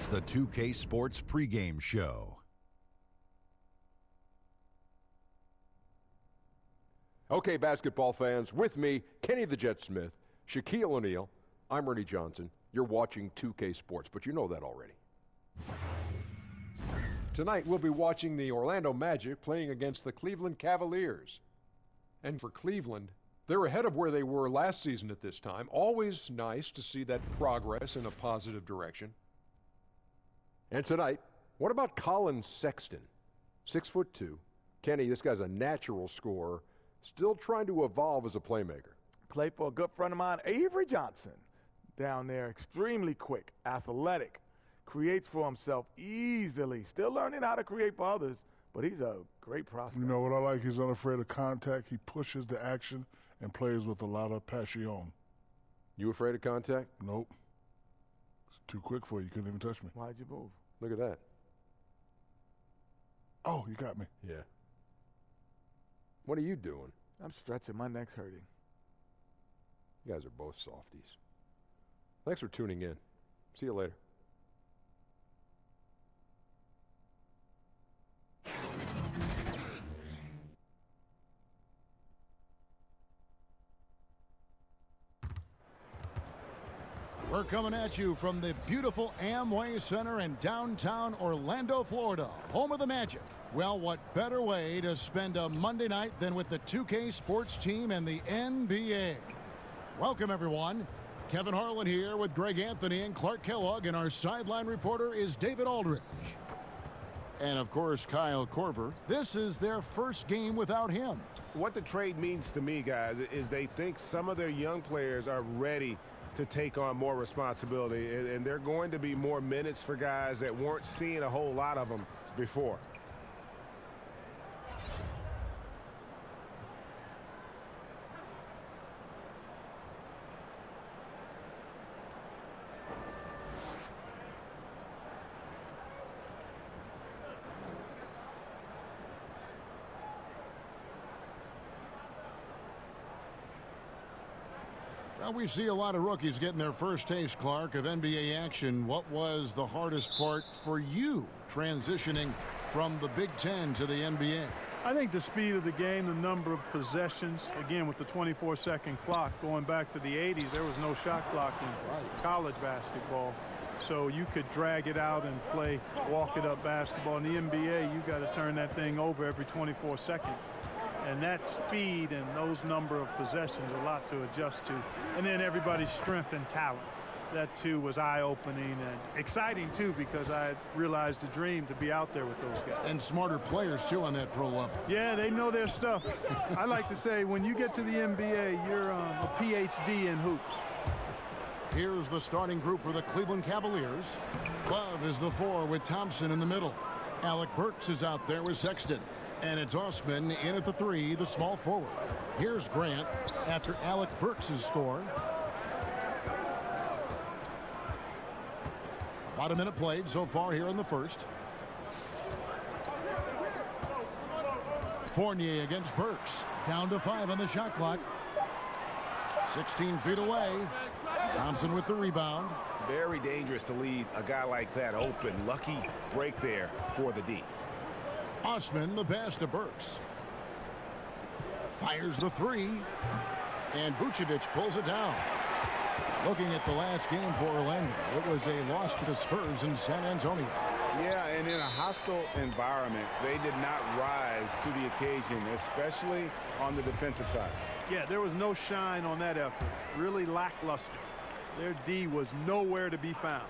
It's the 2K Sports pregame show. Okay, basketball fans, with me, Kenny the Jet Smith, Shaquille O'Neal, I'm Ernie Johnson. You're watching 2K Sports, but you know that already. Tonight, we'll be watching the Orlando Magic playing against the Cleveland Cavaliers. And for Cleveland, they're ahead of where they were last season at this time. Always nice to see that progress in a positive direction. And tonight, what about Colin Sexton? 6'2". Kenny, this guy's a natural scorer, still trying to evolve as a playmaker. Played for a good friend of mine, Avery Johnson, down there. Extremely quick, athletic, creates for himself easily. Still learning how to create for others, but he's a great prospect. You know what I like? He's unafraid of contact. He pushes the action and plays with a lot of passion. You afraid of contact? Nope. It's too quick for you. You couldn't even touch me. Why'd you move? Look at that. Oh, you got me. Yeah. What are you doing? I'm stretching. My neck's hurting. You guys are both softies. Thanks for tuning in. See you later. We're coming at you from the beautiful Amway Center in downtown Orlando, Florida, home of the Magic. Well, what better way to spend a Monday night than with the 2K Sports team and the NBA? Welcome, everyone. Kevin Harlan here with Greg Anthony and Clark Kellogg, and our sideline reporter is David Aldridge. And, of course, Kyle Korver. This is their first game without him. What the trade means to me, guys, is they think some of their young players are ready to take on more responsibility, and they're going to be more minutes for guys that weren't seeing a whole lot of them before. Well, we see a lot of rookies getting their first taste, Clark, of NBA action. What was the hardest part for you transitioning from the Big Ten to the NBA? I think the speed of the game, the number of possessions, again with the 24-second clock, going back to the 80s, there was no shot clock in college basketball. So you could drag it out and play walk-it-up basketball. In the NBA, you got to turn that thing over every 24 seconds. And that speed and those number of possessions, a lot to adjust to. And then everybody's strength and talent. That, too, was eye-opening and exciting, too, because I realized the dream to be out there with those guys. And smarter players, too, on that pro level. Yeah, they know their stuff. I like to say, when you get to the NBA, you're a PhD in hoops. Here's the starting group for the Cleveland Cavaliers. Love is the 4 with Thompson in the middle. Alec Burks is out there with Sexton. And it's Osman in at the 3, the small forward. Here's Grant after Alec Burks' score. About a minute played so far here in the first. Fournier against Burks. Down to 5 on the shot clock. 16 feet away. Thompson with the rebound. Very dangerous to leave a guy like that open. Lucky break there for the D. Osman, the pass to Burks. Fires the 3. And Vucevic pulls it down. Looking at the last game for Orlando, it was a loss to the Spurs in San Antonio. Yeah, and in a hostile environment, they did not rise to the occasion, especially on the defensive side. Yeah, there was no shine on that effort. Really lackluster. Their D was nowhere to be found.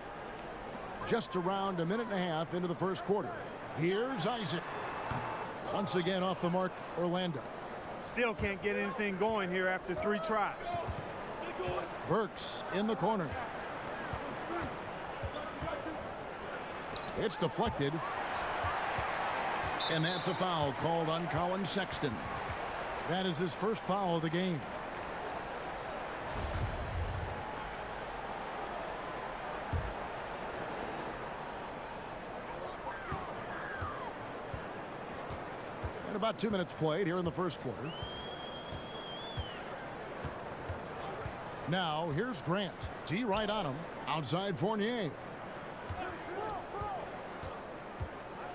Just around a minute and a half into the first quarter. Here's Isaac. Once again off the mark, Orlando. Still can't get anything going here after 3 tries. Burks in the corner. It's deflected. And that's a foul called on Colin Sexton. That is his first foul of the game. About 2 minutes played here in the first quarter. Now here's Grant. D right on him. Outside Fournier.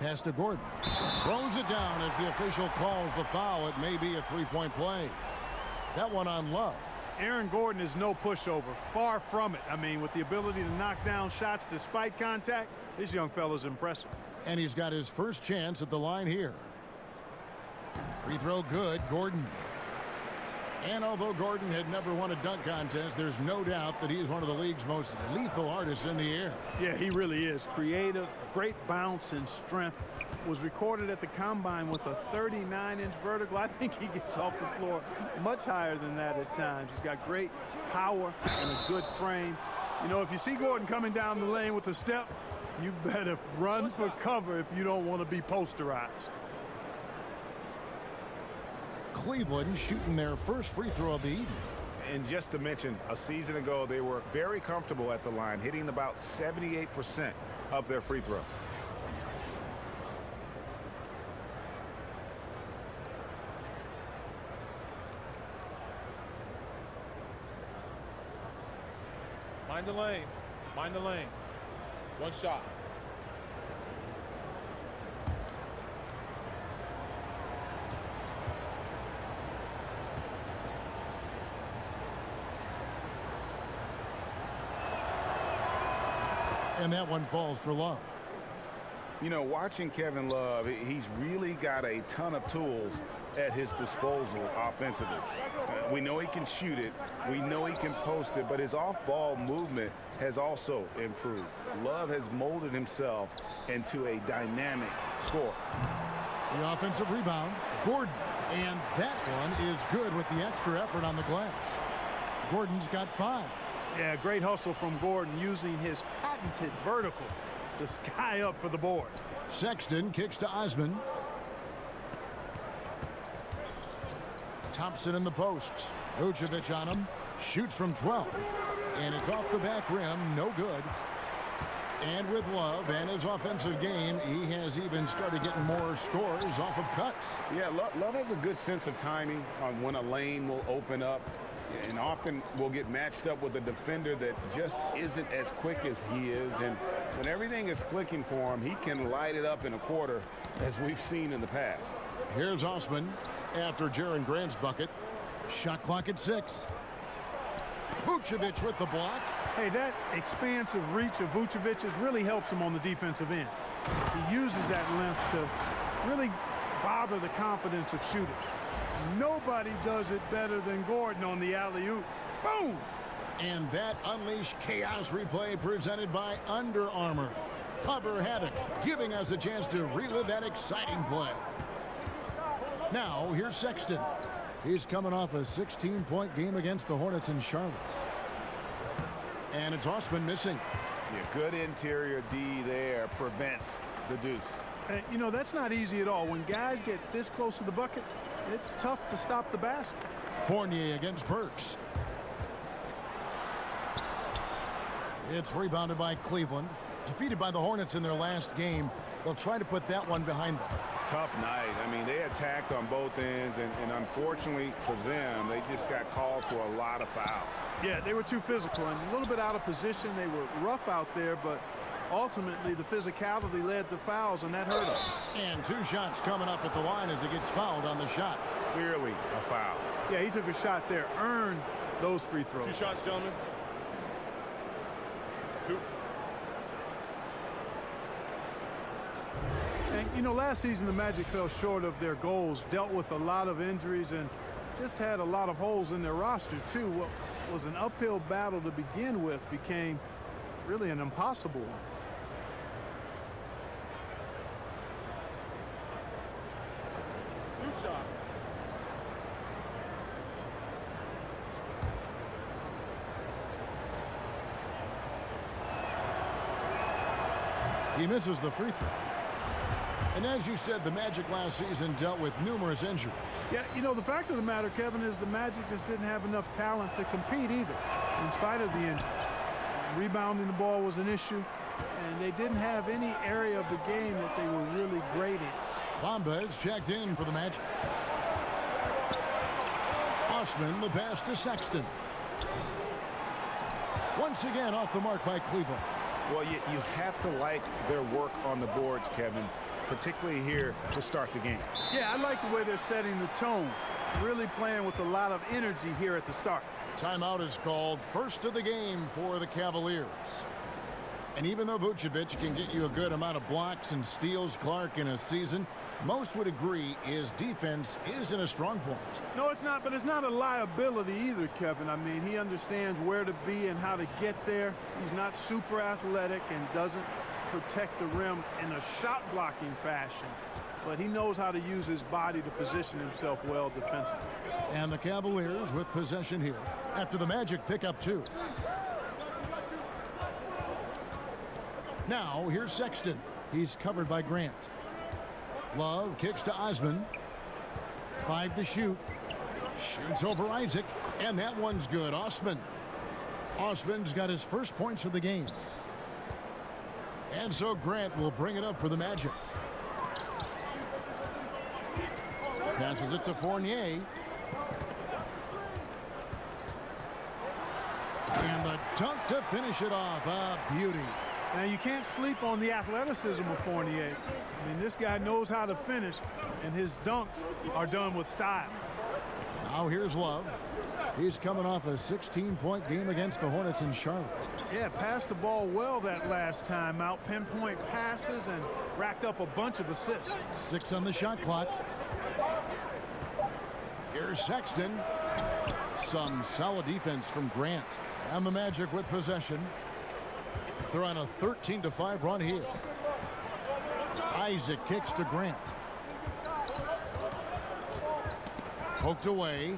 Pass to Gordon. Throws it down as the official calls the foul. It may be a three-point play. That one on Love. Aaron Gordon is no pushover. Far from it. I mean, with the ability to knock down shots despite contact, this young fella's impressive. And he's got his first chance at the line here. Free throw good. Gordon. And although Gordon had never won a dunk contest, there's no doubt that he is one of the league's most lethal artists in the air. Yeah, he really is. Creative, great bounce and strength. Was recorded at the combine with a 39-inch vertical. I think he gets off the floor much higher than that at times. He's got great power and a good frame. You know, if you see Gordon coming down the lane with a step, you better run for cover if you don't want to be posterized. Cleveland shooting their first free throw of the evening. And just to mention, a season ago, they were very comfortable at the line, hitting about 78% of their free throws. Mind the lanes. Mind the lanes. One shot. And that one falls for Love. You know, watching Kevin Love, he's really got a ton of tools at his disposal offensively. We know he can shoot it. We know he can post it, but his off-ball movement has also improved. Love has molded himself into a dynamic scorer. The offensive rebound, Gordon. And that one is good with the extra effort on the glass. Gordon's got 5. Yeah, great hustle from Gordon using his patented vertical to sky up for the board. Sexton kicks to Osman. Thompson in the posts. Vucevic on him. Shoots from 12. And it's off the back rim. No good. And with Love and his offensive game, he has even started getting more scores off of cuts. Yeah, Love has a good sense of timing on when a lane will open up. And often will get matched up with a defender that just isn't as quick as he is. And when everything is clicking for him, he can light it up in a quarter, as we've seen in the past. Here's Osman after Jaren Grant's bucket. Shot clock at 6. Vucevic with the block. Hey, that expansive reach of Vucevic's really helps him on the defensive end. He uses that length to really bother the confidence of shooters. Nobody does it better than Gordon on the alley-oop. Boom! And that Unleash Chaos replay presented by Under Armour. Hover Havoc, giving us a chance to relive that exciting play. Now, here's Sexton. He's coming off a 16-point game against the Hornets in Charlotte. And it's Osman missing. Yeah, good interior D there prevents the deuce. You know, that's not easy at all. When guys get this close to the bucket, it's tough to stop the basket. Fournier against Burks. It's rebounded by Cleveland. Defeated by the Hornets in their last game. They'll try to put that one behind them. Tough night. I mean, they attacked on both ends, and unfortunately for them, they just got called for a lot of fouls. Yeah, they were too physical and a little bit out of position. They were rough out there, but ultimately the physicality led to fouls, and that hurt them. And 2 shots coming up at the line as he gets fouled on the shot. Clearly a foul. Yeah, he took a shot there, earned those free throws. 2 shots, gentlemen. 2. And, you know, last season the Magic fell short of their goals, dealt with a lot of injuries, and just had a lot of holes in their roster, too. What was an uphill battle to begin with became really an impossible one. Two shots. He misses the free throw. And as you said, the Magic last season dealt with numerous injuries. Yeah, you know, the fact of the matter, Kevin, is the Magic just didn't have enough talent to compete either, in spite of the injuries. Rebounding the ball was an issue, and they didn't have any area of the game that they were really great in. Bamba is checked in for the Magic. Osman, the pass to Sexton. Once again off the mark by Cleveland. Well, you have to like their work on the boards, Kevin. particularly here to start the game. Yeah, I like the way they're setting the tone. Really playing with a lot of energy here at the start. Timeout is called. First of the game for the Cavaliers. And even though Vucevic can get you a good amount of blocks and steals, Clark, in a season, most would agree his defense isn't a strong point. No, it's not, but it's not a liability either, Kevin. I mean, he understands where to be and how to get there. He's not super athletic and doesn't protect the rim in a shot blocking fashion, but he knows how to use his body to position himself well defensively. And the Cavaliers with possession here after the Magic pick up 2. Now here's Sexton. He's covered by Grant. Love kicks to Osman. 5 to shoot. Shoots over Isaac, and that one's good. Osman's got his first points of the game. And so Grant will bring it up for the Magic. Passes it to Fournier. And the dunk to finish it off. A beauty. Now, you can't sleep on the athleticism of Fournier. I mean, this guy knows how to finish, and his dunks are done with style. Now here's Love. He's coming off a 16-point game against the Hornets in Charlotte. Yeah, passed the ball well that last time out. Pinpoint passes and racked up a bunch of assists. 6 on the shot clock. Here's Sexton. Some solid defense from Grant. And the Magic with possession. They're on a 13-5 run here. Isaac kicks to Grant. Poked away.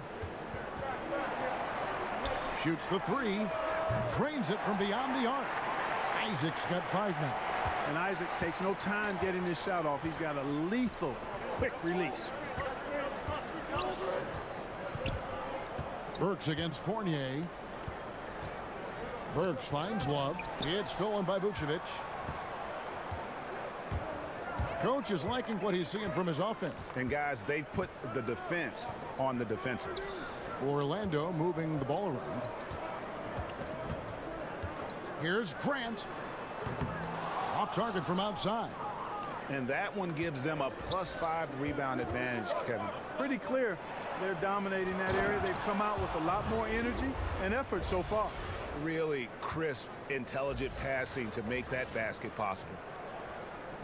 Shoots the 3. Drains it from beyond the arc. Isaac's got 5 now. And Isaac takes no time getting his shot off. He's got a lethal, quick release. Burks against Fournier. Burks finds Love. It's stolen by Vucevic. Coach is liking what he's seeing from his offense. And guys, they've put the defense on the defensive. Orlando moving the ball around. Here's Grant. Off target from outside. And that one gives them a +5 rebound advantage, Kevin. Pretty clear they're dominating that area. They've come out with a lot more energy and effort so far. Really crisp, intelligent passing to make that basket possible.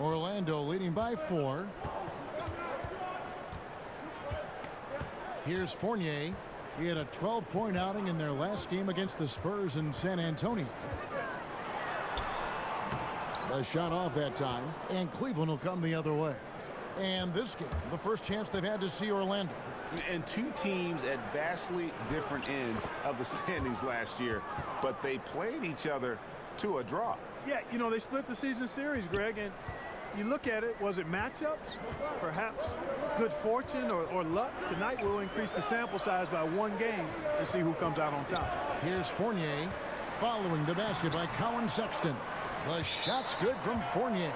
Orlando leading by 4. Here's Fournier. He had a 12-point outing in their last game against the Spurs in San Antonio. A shot off that time, and Cleveland will come the other way. And this game, the first chance they've had to see Orlando. And 2 teams at vastly different ends of the standings last year, but they played each other to a draw. Yeah, you know, they split the season series, Greg, and you look at it, was it matchups? Perhaps good fortune or luck? Tonight we'll increase the sample size by 1 game and see who comes out on top. Here's Fournier following the basket by Colin Sexton. The shot's good from Fournier.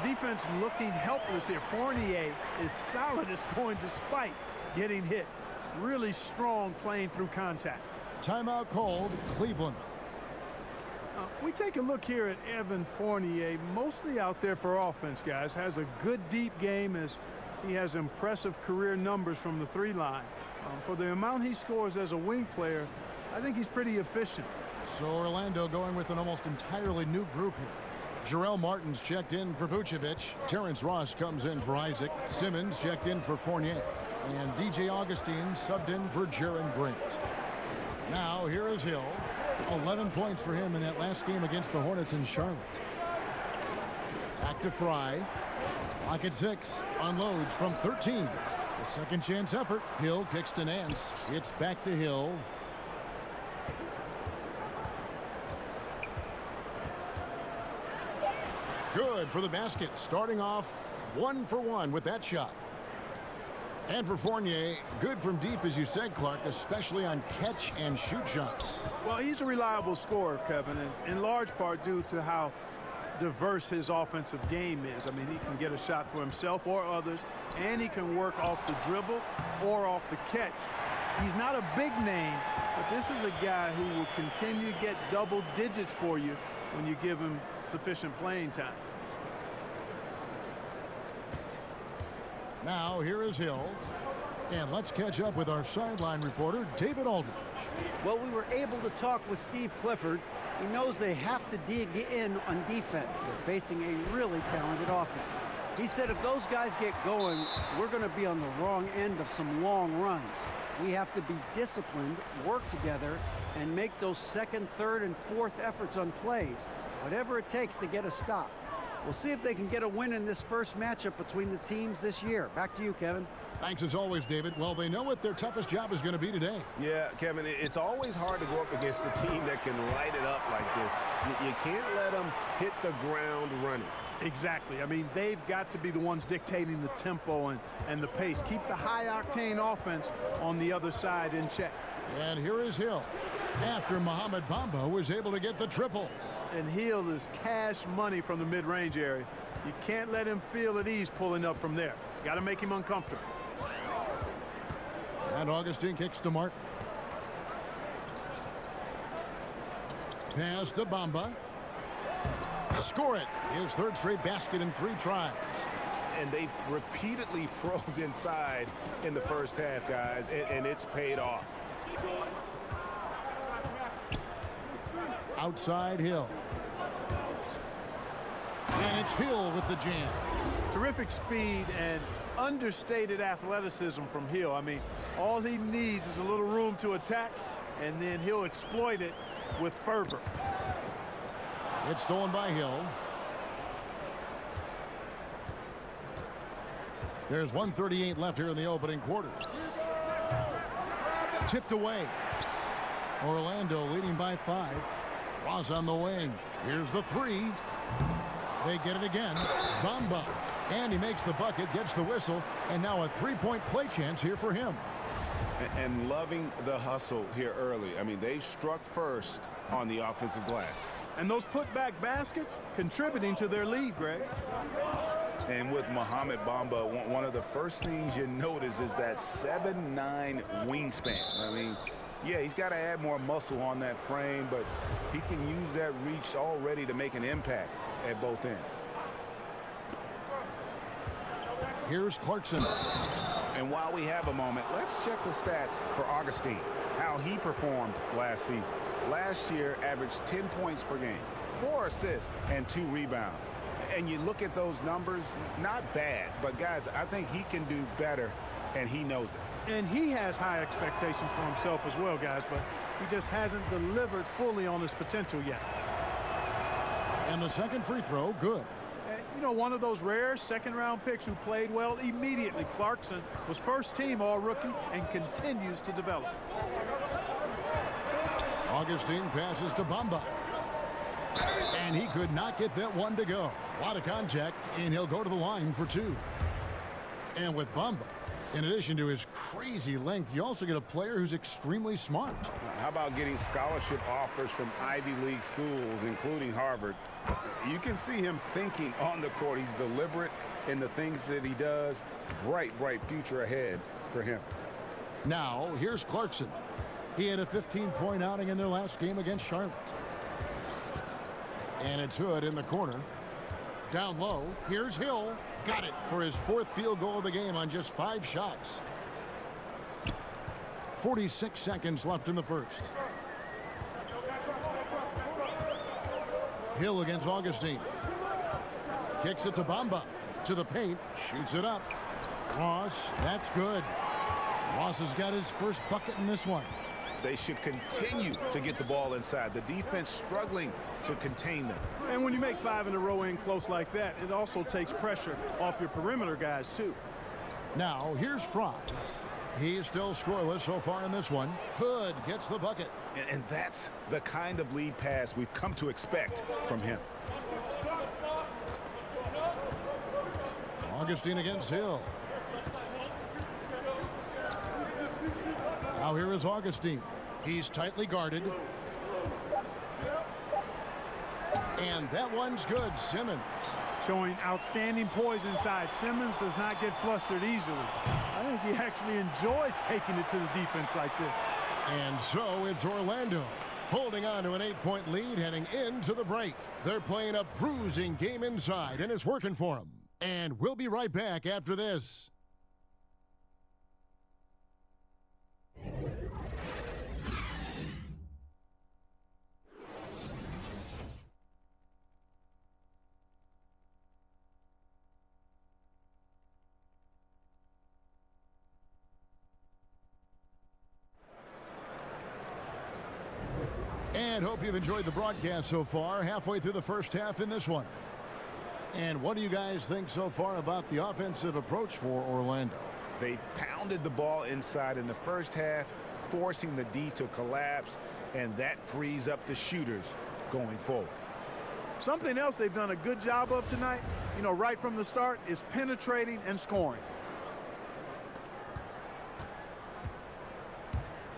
The defense looking helpless here. Fournier is solid as going despite getting hit. Really strong playing through contact. Timeout called, Cleveland. We take a look here at Evan Fournier, mostly out there for offense, guys. Has a good deep game as he has impressive career numbers from the 3 line. For the amount he scores as a wing player, I think he's pretty efficient. So Orlando going with an almost entirely new group here. Jarrell Martin's checked in for Vucevic. Terrence Ross comes in for Isaac. Simmons checked in for Fournier. And DJ Augustine subbed in for Jaren Grant. Now here is Hill. 11 points for him in that last game against the Hornets in Charlotte. Back to Fry. Clock at 6. Unloads from 13. The second chance effort. Hill kicks to Nance. It's back to Hill. Good for the basket. Starting off 1 for 1 with that shot. And for Fournier, good from deep, as you said, Clark, especially on catch and shoot shots. Well, he's a reliable scorer, Kevin, and in large part due to how diverse his offensive game is. I mean, he can get a shot for himself or others, and he can work off the dribble or off the catch. He's not a big name, but this is a guy who will continue to get double digits for you when you give him sufficient playing time. Now here is Hill. And let's catch up with our sideline reporter, David Aldridge. Well, we were able to talk with Steve Clifford. He knows they have to dig in on defense. They're facing a really talented offense. He said if those guys get going, we're going to be on the wrong end of some long runs. We have to be disciplined, work together, and make those second, third, and fourth efforts on plays, whatever it takes to get a stop. We'll see if they can get a win in this first matchup between the teams this year. Back to you, Kevin. Thanks as always, David. Well, they know what their toughest job is going to be today. Yeah, Kevin, it's always hard to go up against a team that can light it up like this. You can't let them hit the ground running. Exactly. I mean, they've got to be the ones dictating the tempo and the pace. Keep the high-octane offense on the other side in check. And here is Hill after Mohamed Bamba was able to get the triple. And Hill is cash money from the mid-range area. You can't let him feel at ease pulling up from there. Got to make him uncomfortable. And Augustine kicks to Martin. Pass to Bamba. Score it. His third straight basket in 3 tries. And they've repeatedly probed inside in the first half, guys, and it's paid off. Outside Hill. And it's Hill with the jam. Terrific speed and understated athleticism from Hill. I mean, all he needs is a little room to attack, and then he'll exploit it with fervor. It's stolen by Hill. There's 1:38 left here in the opening quarter. Tipped away. Orlando leading by 5. Ross on the wing. Here's the 3. They get it again. Bamba. And he makes the bucket, gets the whistle, and now a 3-point play chance here for him. And loving the hustle here early. I mean, they struck first on the offensive glass. And those putback baskets contributing to their lead, Greg. And with Mohamed Bamba, one of the first things you notice is that 7'9" wingspan. I mean, yeah, he's got to add more muscle on that frame, but he can use that reach already to make an impact at both ends. Here's Clarkson. And while we have a moment, let's check the stats for Augustine, how he performed last season. Last year, averaged 10 points per game, 4 assists, and 2 rebounds. And you look at those numbers, not bad, but guys, I think he can do better, and he knows it. And he has high expectations for himself as well, guys, but he just hasn't delivered fully on his potential yet. And the second free throw, good. You know, one of those rare second-round picks who played well immediately. Clarkson was first-team All-Rookie and continues to develop. Augustine passes to Bamba. And he could not get that one to go. A lot of contact, and he'll go to the line for 2. And with Bamba, in addition to his crazy length, you also get a player who's extremely smart. How about getting scholarship offers from Ivy League schools, including Harvard? You can see him thinking on the court. He's deliberate in the things that he does. Bright future ahead for him. Now, here's Clarkson. He had a 15-point outing in their last game against Charlotte. And it's Hood in the corner. Down low, here's Hill. Got it for his 4th field goal of the game on just 5 shots. 46 seconds left in the first. Hill against Augustine. Kicks it to Bamba. To the paint. Shoots it up. Ross, that's good. Ross has got his first bucket in this one. They should continue to get the ball inside. The defense struggling to contain them. And when you make 5 in a row in close like that, it also takes pressure off your perimeter guys, too. Now, here's Fry. He's still scoreless so far in this one. Hood gets the bucket. And that's the kind of lead pass we've come to expect from him. Augustine against Hill. Now here is Augustine. He's tightly guarded. And that one's good. Simmons. Showing outstanding poise inside. Simmons does not get flustered easily. I think he actually enjoys taking it to the defense like this. And so it's Orlando holding on to an 8-point lead heading into the break. They're playing a bruising game inside, and it's working for them. And we'll be right back after this. And hope you've enjoyed the broadcast so far. Halfway through the first half in this one. And what do you guys think so far about the offensive approach for Orlando? They pounded the ball inside in the first half, forcing the D to collapse, and that frees up the shooters going forward. Something else they've done a good job of tonight, right from the start, is penetrating and scoring.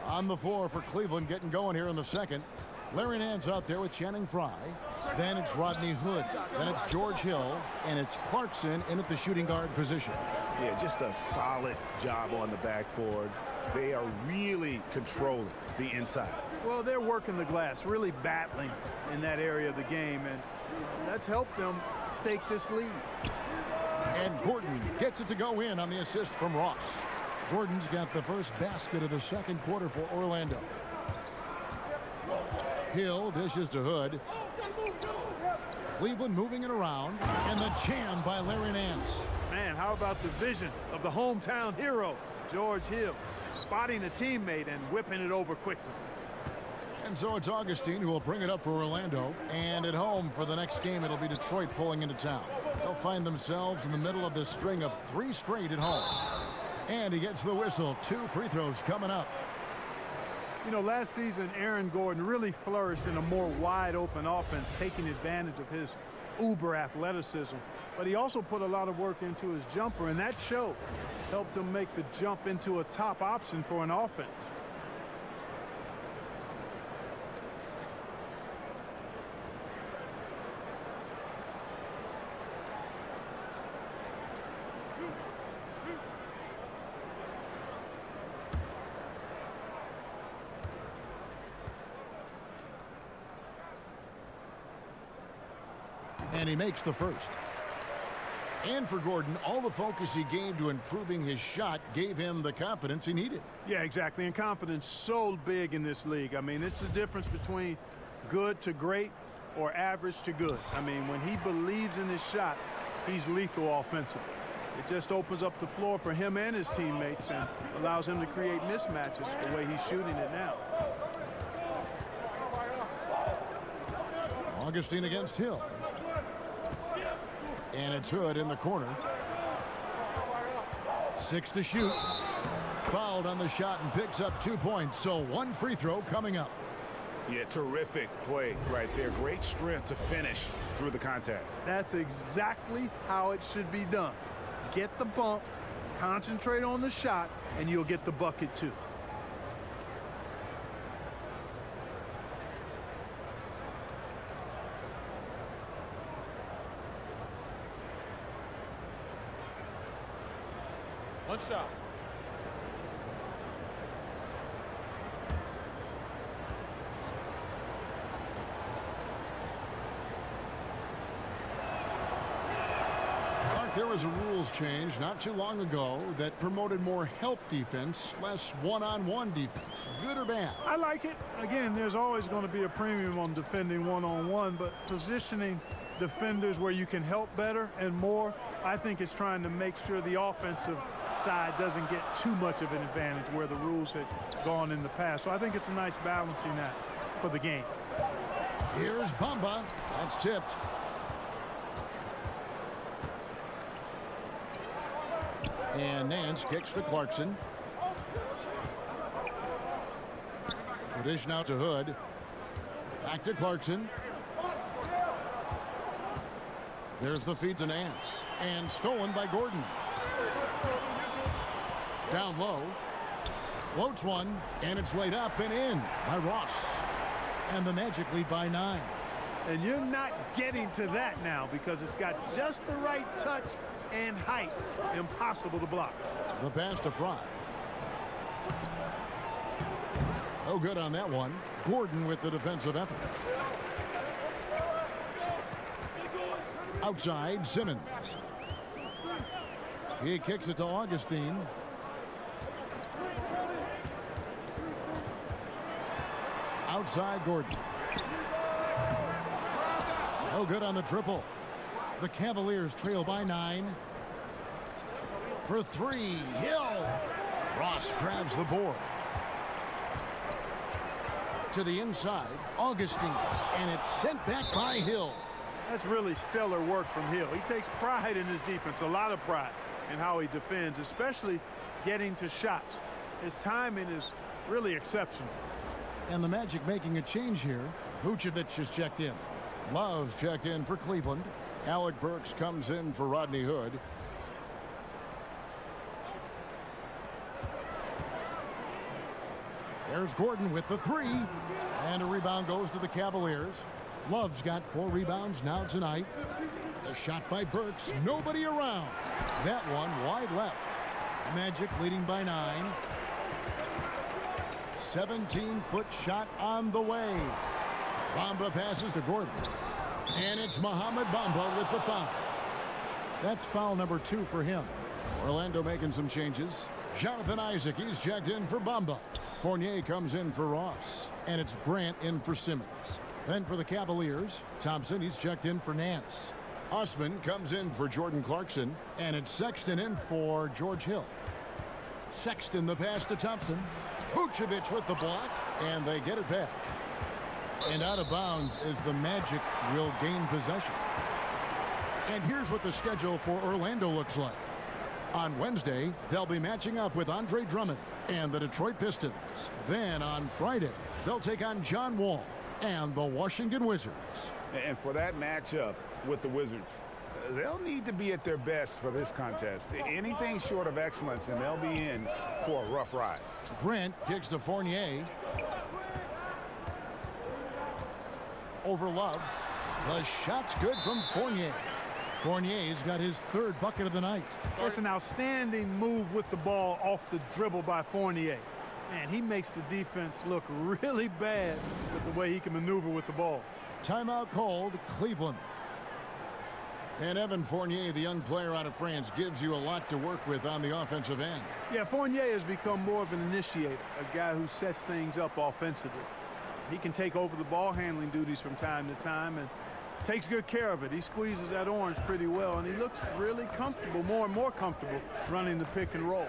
On the floor for Cleveland, getting going here in the second. Larry Nance out there with Channing Frye. Then it's Rodney Hood. Then it's George Hill. And it's Clarkson in at the shooting guard position. Yeah, just a solid job on the backboard. They are really controlling the inside. Well, they're working the glass, really battling in that area of the game, and that's helped them stake this lead. And Gordon gets it to go in on the assist from Ross. Gordon's got the first basket of the second quarter for Orlando. Hill dishes to Hood. Cleveland moving it around, and the jam by Larry Nance. Man, how about the vision of the hometown hero, George Hill, spotting a teammate and whipping it over quickly. And so it's Augustine who will bring it up for Orlando. And at home for the next game, it'll be Detroit pulling into town. They'll find themselves in the middle of this string of 3 straight at home. And he gets the whistle. 2 free throws coming up. Last season, Aaron Gordon really flourished in a more wide-open offense, taking advantage of his uber athleticism. But he also put a lot of work into his jumper, and that showed. Helped him make the jump into a top option for an offense. And he makes the first. And for Gordon, all the focus he gave to improving his shot gave him the confidence he needed. Yeah, exactly. And confidence so big in this league. I mean, it's the difference between good to great or average to good. I mean, when he believes in his shot, he's lethal offensively. It just opens up the floor for him and his teammates and allows him to create mismatches the way he's shooting it now. Augustine against Hill. And it's Hood in the corner. 6 to shoot. Fouled on the shot and picks up 2 points. So 1 free throw coming up. Yeah, terrific play right there. Great strength to finish through the contact. That's exactly how it should be done. Get the bump, concentrate on the shot, and you'll get the bucket too. One shot. Mark, there was a rules change not too long ago that promoted more help defense, less one-on-one defense. Good or bad? I like it. Again, there's always going to be a premium on defending one-on-one, but positioning defenders where you can help better and more, I think it's trying to make sure the offensive side doesn't get too much of an advantage where the rules had gone in the past. So I think it's a nice balancing act for the game. Here's Bamba. That's tipped. And Nance kicks to Clarkson. The dish now to Hood. Back to Clarkson. There's the feed to Nance. And stolen by Gordon. Down low. Floats one. And it's laid up and in by Ross. And the Magic lead by 9. And you're not getting to that now because it's got just the right touch and height. Impossible to block. The pass to Frye. Oh, good on that one. Gordon with the defensive effort. Outside, Simmons. He kicks it to Augustine. Outside, Gordon. Oh, good on the triple. The Cavaliers trail by 9. For 3, Hill. Ross grabs the board. To the inside, Augustine, and it's sent back by Hill. That's really stellar work from Hill. He takes pride in his defense, a lot of pride in how he defends, especially getting to shots. His timing is really exceptional. And the Magic making a change here. Vucevic is checked in. Love's checked in for Cleveland. Alec Burks comes in for Rodney Hood. There's Gordon with the three. And a rebound goes to the Cavaliers. Love's got 4 rebounds now tonight. A shot by Burks. Nobody around. That one wide left. Magic leading by 9. 17-foot shot on the way. Bamba passes to Gordon. And it's Mohamed Bamba with the foul. That's foul number 2 for him. Orlando making some changes. Jonathan Isaac, he's checked in for Bamba. Fournier comes in for Ross. And it's Grant in for Simmons. Then for the Cavaliers, Thompson, he's checked in for Nance. Osman comes in for Jordan Clarkson. And it's Sexton in for George Hill. Sexton the pass to Thompson. Vucevic with the block. And they get it back. And out of bounds as the Magic will gain possession. And here's what the schedule for Orlando looks like. On Wednesday, they'll be matching up with Andre Drummond and the Detroit Pistons. Then on Friday, they'll take on John Wall and the Washington Wizards. And for that matchup with the Wizards, they'll need to be at their best for this contest. Anything short of excellence, and they'll be in for a rough ride. Grant kicks to Fournier. Over Love. The shot's good from Fournier. Fournier's got his 3rd bucket of the night. That's an outstanding move with the ball off the dribble by Fournier. Man, he makes the defense look really bad with the way he can maneuver with the ball. Timeout called, Cleveland. And Evan Fournier, the young player out of France, gives you a lot to work with on the offensive end. Yeah, Fournier has become more of an initiator, a guy who sets things up offensively. He can take over the ball handling duties from time to time and takes good care of it. He squeezes that orange pretty well, and he looks really comfortable, more and more comfortable running the pick and roll.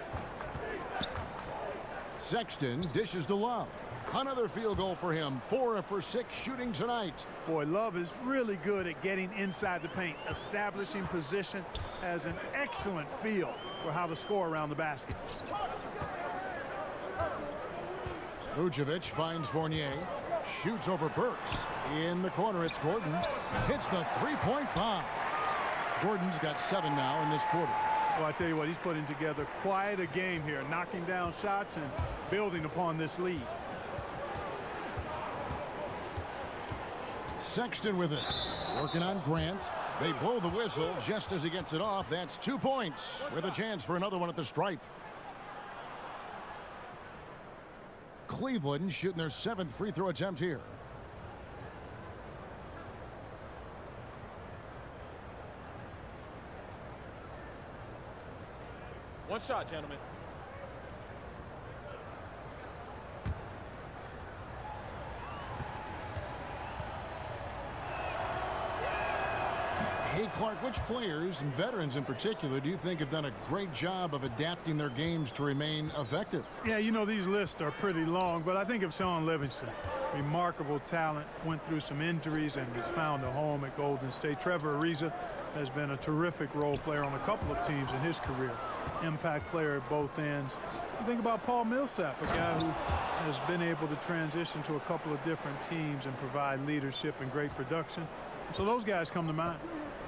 Sexton dishes to Love. Another field goal for him. 4 for 6 shooting tonight. Boy, Love is really good at getting inside the paint, establishing position, has an excellent feel for how to score around the basket. Vucevic finds Fournier. Shoots over Burks. In the corner, it's Gordon. Hits the 3-point bomb. Gordon's got 7 now in this quarter. Well, I tell you what, he's putting together quite a game here, knocking down shots and building upon this lead. Sexton with it. Working on Grant. They blow the whistle just as he gets it off. That's 2 points with a chance for another one at the stripe. Cleveland shooting their 7th free throw attempt here. One shot, gentlemen. Hey, Clark, which players, and veterans in particular, do you think have done a great job of adapting their games to remain effective? Yeah, you know, these lists are pretty long, but I think of Sean Livingston. Remarkable talent, went through some injuries and has found a home at Golden State. Trevor Ariza has been a terrific role player on a couple of teams in his career. Impact player at both ends. You think about Paul Millsap, a guy who has been able to transition to a couple of different teams and provide leadership and great production. So those guys come to mind.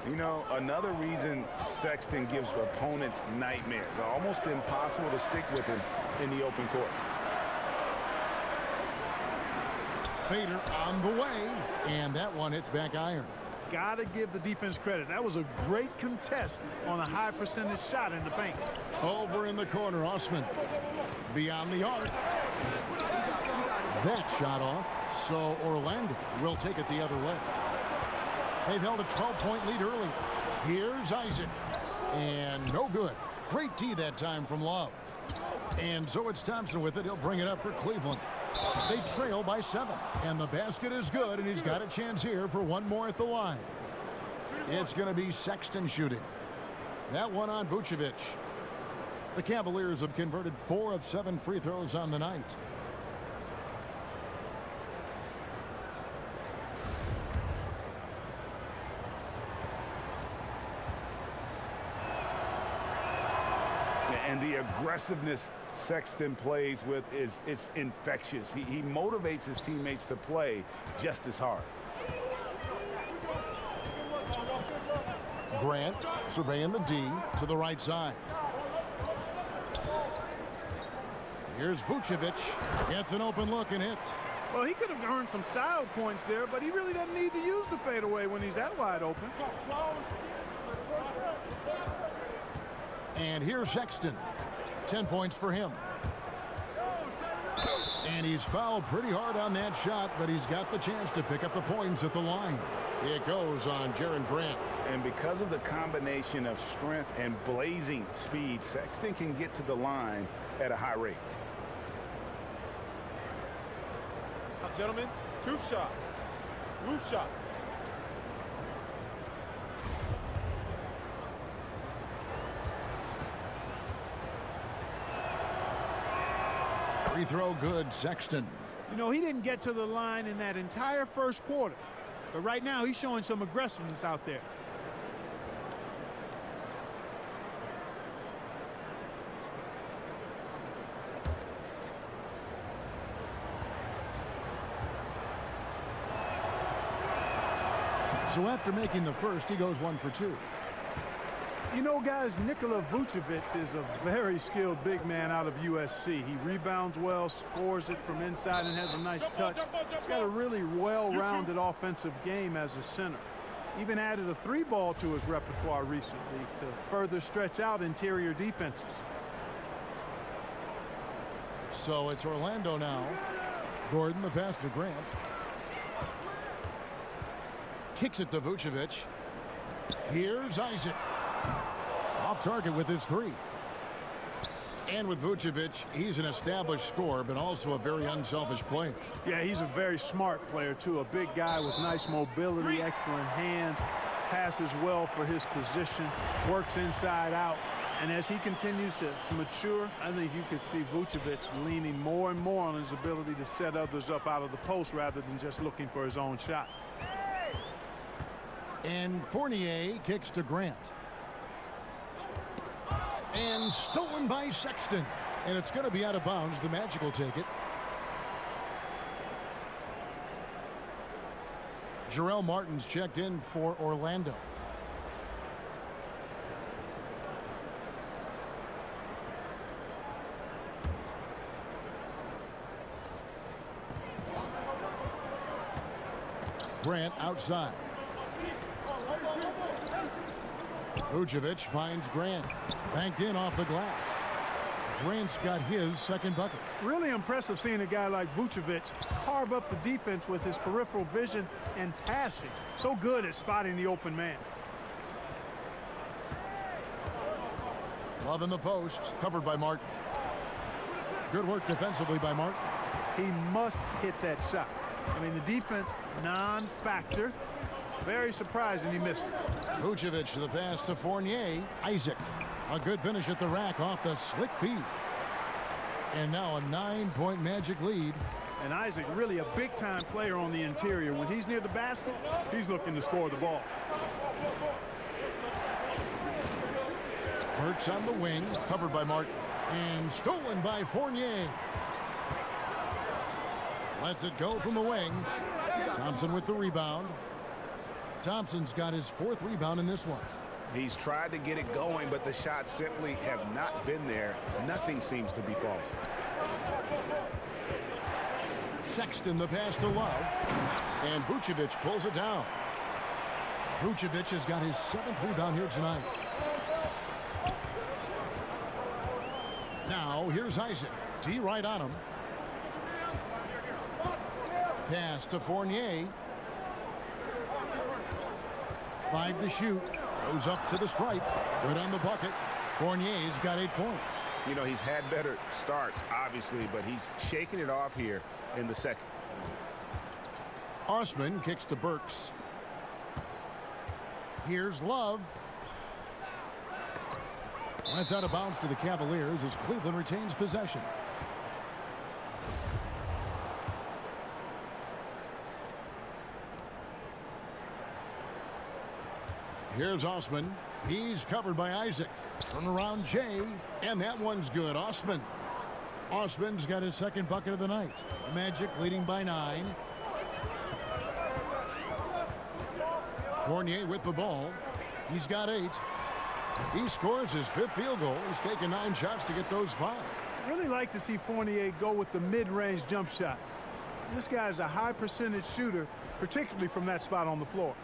You know, another reason Sexton gives opponents nightmares. Almost impossible to stick with him in the open court. Fader on the way, and that one hits back iron. Gotta give the defense credit. That was a great contest on a high percentage shot in the paint. Over in the corner, Osman. Beyond the arc. That shot off, so Orlando will take it the other way. They've held a 12-point lead early. Here's Isaac. And no good. Great tee that time from Love. And so it's Thompson with it. He'll bring it up for Cleveland. They trail by 7. And the basket is good, and he's got a chance here for one more at the line. It's going to be Sexton shooting. That one on Vucevic. The Cavaliers have converted 4 of 7 free throws on the night. aggressiveness Sexton plays with is infectious. He motivates his teammates to play just as hard. Grant surveying the D to the right side. Here's Vucevic. Gets an open look and hits. Well, he could have earned some style points there, but he really doesn't need to use the fadeaway when he's that wide open. And here's Sexton. 10 points for him. And he's fouled pretty hard on that shot, but he's got the chance to pick up the points at the line. It goes on Jaren Grant. And because of the combination of strength and blazing speed, Sexton can get to the line at a high rate. Now, gentlemen, two shots. Roof shots. Free throw good, Sexton. You know, he didn't get to the line in that entire first quarter. But right now, he's showing some aggressiveness out there. So after making the first, he goes 1 for 2. You know, guys, Nikola Vucevic is a very skilled big man out of USC. He rebounds well, scores it from inside, and has a nice touch. He's got a really well-rounded offensive game as a center. Even added a 3-ball to his repertoire recently to further stretch out interior defenses. So it's Orlando now. Gordon, the pass to Grant. Kicks it to Vucevic. Here's Isaac. Off target with his 3. And with Vucevic, he's an established scorer, but also a very unselfish player. Yeah, he's a very smart player, too. A big guy with nice mobility, excellent hands, passes well for his position, works inside out. And as he continues to mature, I think you could see Vucevic leaning more and more on his ability to set others up out of the post rather than just looking for his own shot. And Fournier kicks to Grant. And stolen by Sexton. And it's going to be out of bounds. The Magic will take it. Jarrell Martin's checked in for Orlando. Grant outside. Vucevic finds Grant. Banked in off the glass. Grant's got his second bucket. Really impressive seeing a guy like Vucevic carve up the defense with his peripheral vision and passing. So good at spotting the open man. Love in the post. Covered by Martin. Good work defensively by Martin. He must hit that shot. I mean, the defense, non-factor. Very surprising he missed it. Vucevic, the pass to Fournier. Isaac, a good finish at the rack off the slick feed. And now a 9-point Magic lead. And Isaac, really a big-time player on the interior. When he's near the basket, he's looking to score the ball. Burks on the wing, covered by Martin. And stolen by Fournier. Lets it go from the wing. Thompson with the rebound. Thompson's got his 4th rebound in this one. He's tried to get it going, but the shots simply have not been there. Nothing seems to be falling. Sexton, the pass to Love. And Vucevic pulls it down. Vucevic has got his 7th rebound here tonight. Now, here's Isaac. D right on him. Pass to Fournier. 5 to shoot. Goes up to the stripe. Good on the bucket. Fournier's got 8 points. You know, he's had better starts, obviously, but he's shaking it off here in the second. Osman kicks to Burks. Here's Love. That's out of bounds to the Cavaliers as Cleveland retains possession. Here's Osman. He's covered by Isaac. Turnaround Jay, and that one's good. Osman's got his second bucket of the night. Magic leading by 9. Fournier with the ball. He's got 8. He scores his 5th field goal. He's taken 9 shots to get those 5. I really like to see Fournier go with the mid-range jump shot. This guy's a high percentage shooter, particularly from that spot on the floor.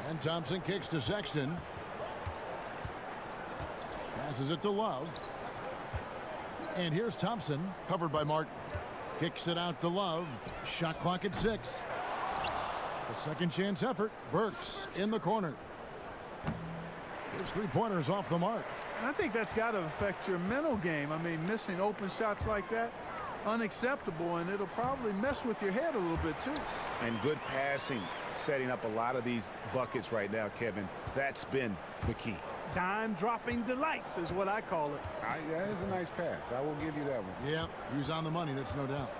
And Thompson kicks to Sexton. Passes it to Love. And here's Thompson, covered by Martin. Kicks it out to Love. Shot clock at 6. The second chance effort. Burks in the corner. His 3-pointers off the mark. And I think that's got to affect your mental game. I mean, missing open shots like that, unacceptable, and it'll probably mess with your head a little bit too. And good passing, setting up a lot of these buckets right now, Kevin. That's been the key. Dime-dropping delights is what I call it. That is a nice pass. I will give you that one. Yep, he was on the money, that's no doubt.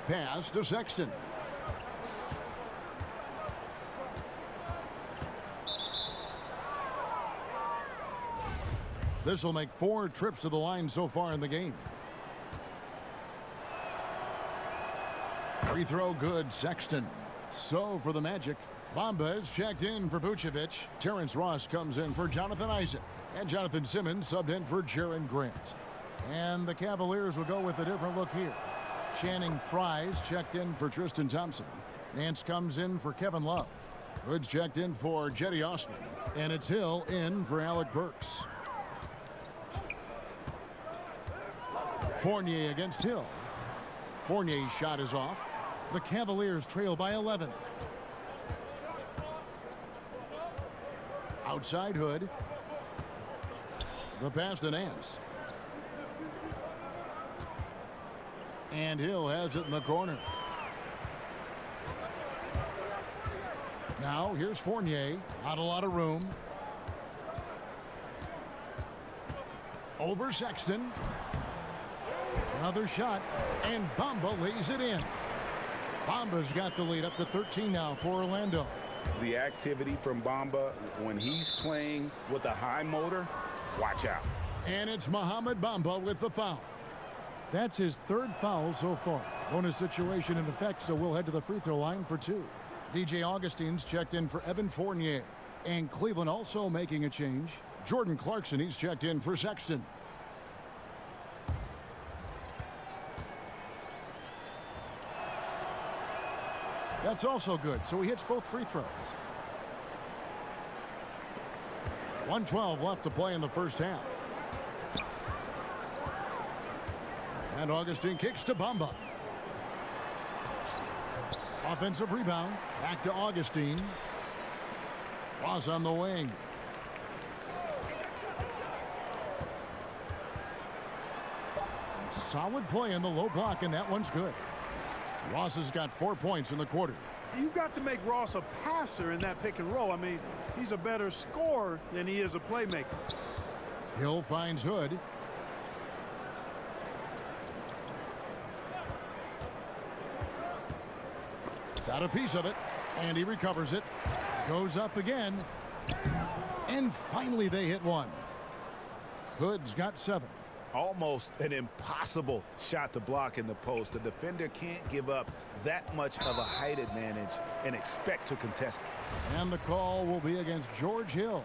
Pass to Sexton. This will make 4 trips to the line so far in the game. Free throw good, Sexton. So for the Magic, Bamba is checked in for Vucevic. Terrence Ross comes in for Jonathan Isaac. And Jonathan Simmons subbed in for Jaron Grant. And the Cavaliers will go with a different look here. Channing Frye's checked in for Tristan Thompson. Nance comes in for Kevin Love. Hood's checked in for Jetty Osman. And it's Hill in for Alec Burks. Fournier against Hill. Fournier's shot is off. The Cavaliers trail by 11. Outside Hood. The pass to Nance. And Hill has it in the corner. Now here's Fournier. Not a lot of room. Over Sexton. Another shot, and Bamba lays it in. Bamba's got the lead up to 13 now for Orlando. The activity from Bamba when he's playing with a high motor, watch out. And it's Mohamed Bamba with the foul. That's his 3rd foul so far. Bonus situation in effect, so we'll head to the free throw line for 2. DJ Augustine's checked in for Evan Fournier. And Cleveland also making a change. Jordan Clarkson, he's checked in for Sexton. That's also good, so he hits both free throws. 1:12 left to play in the first half. And Augustine kicks to Bamba. Offensive rebound. Back to Augustine. Ross on the wing. Solid play in the low block, and that one's good. Ross has got 4 points in the quarter. You've got to make Ross a passer in that pick and roll. I mean, he's a better scorer than he is a playmaker. Hill finds Hood. Got a piece of it, and he recovers it. Goes up again. And finally they hit one. Hood's got 7. Almost an impossible shot to block in the post. The defender can't give up that much of a height advantage and expect to contest it. And the call will be against George Hill.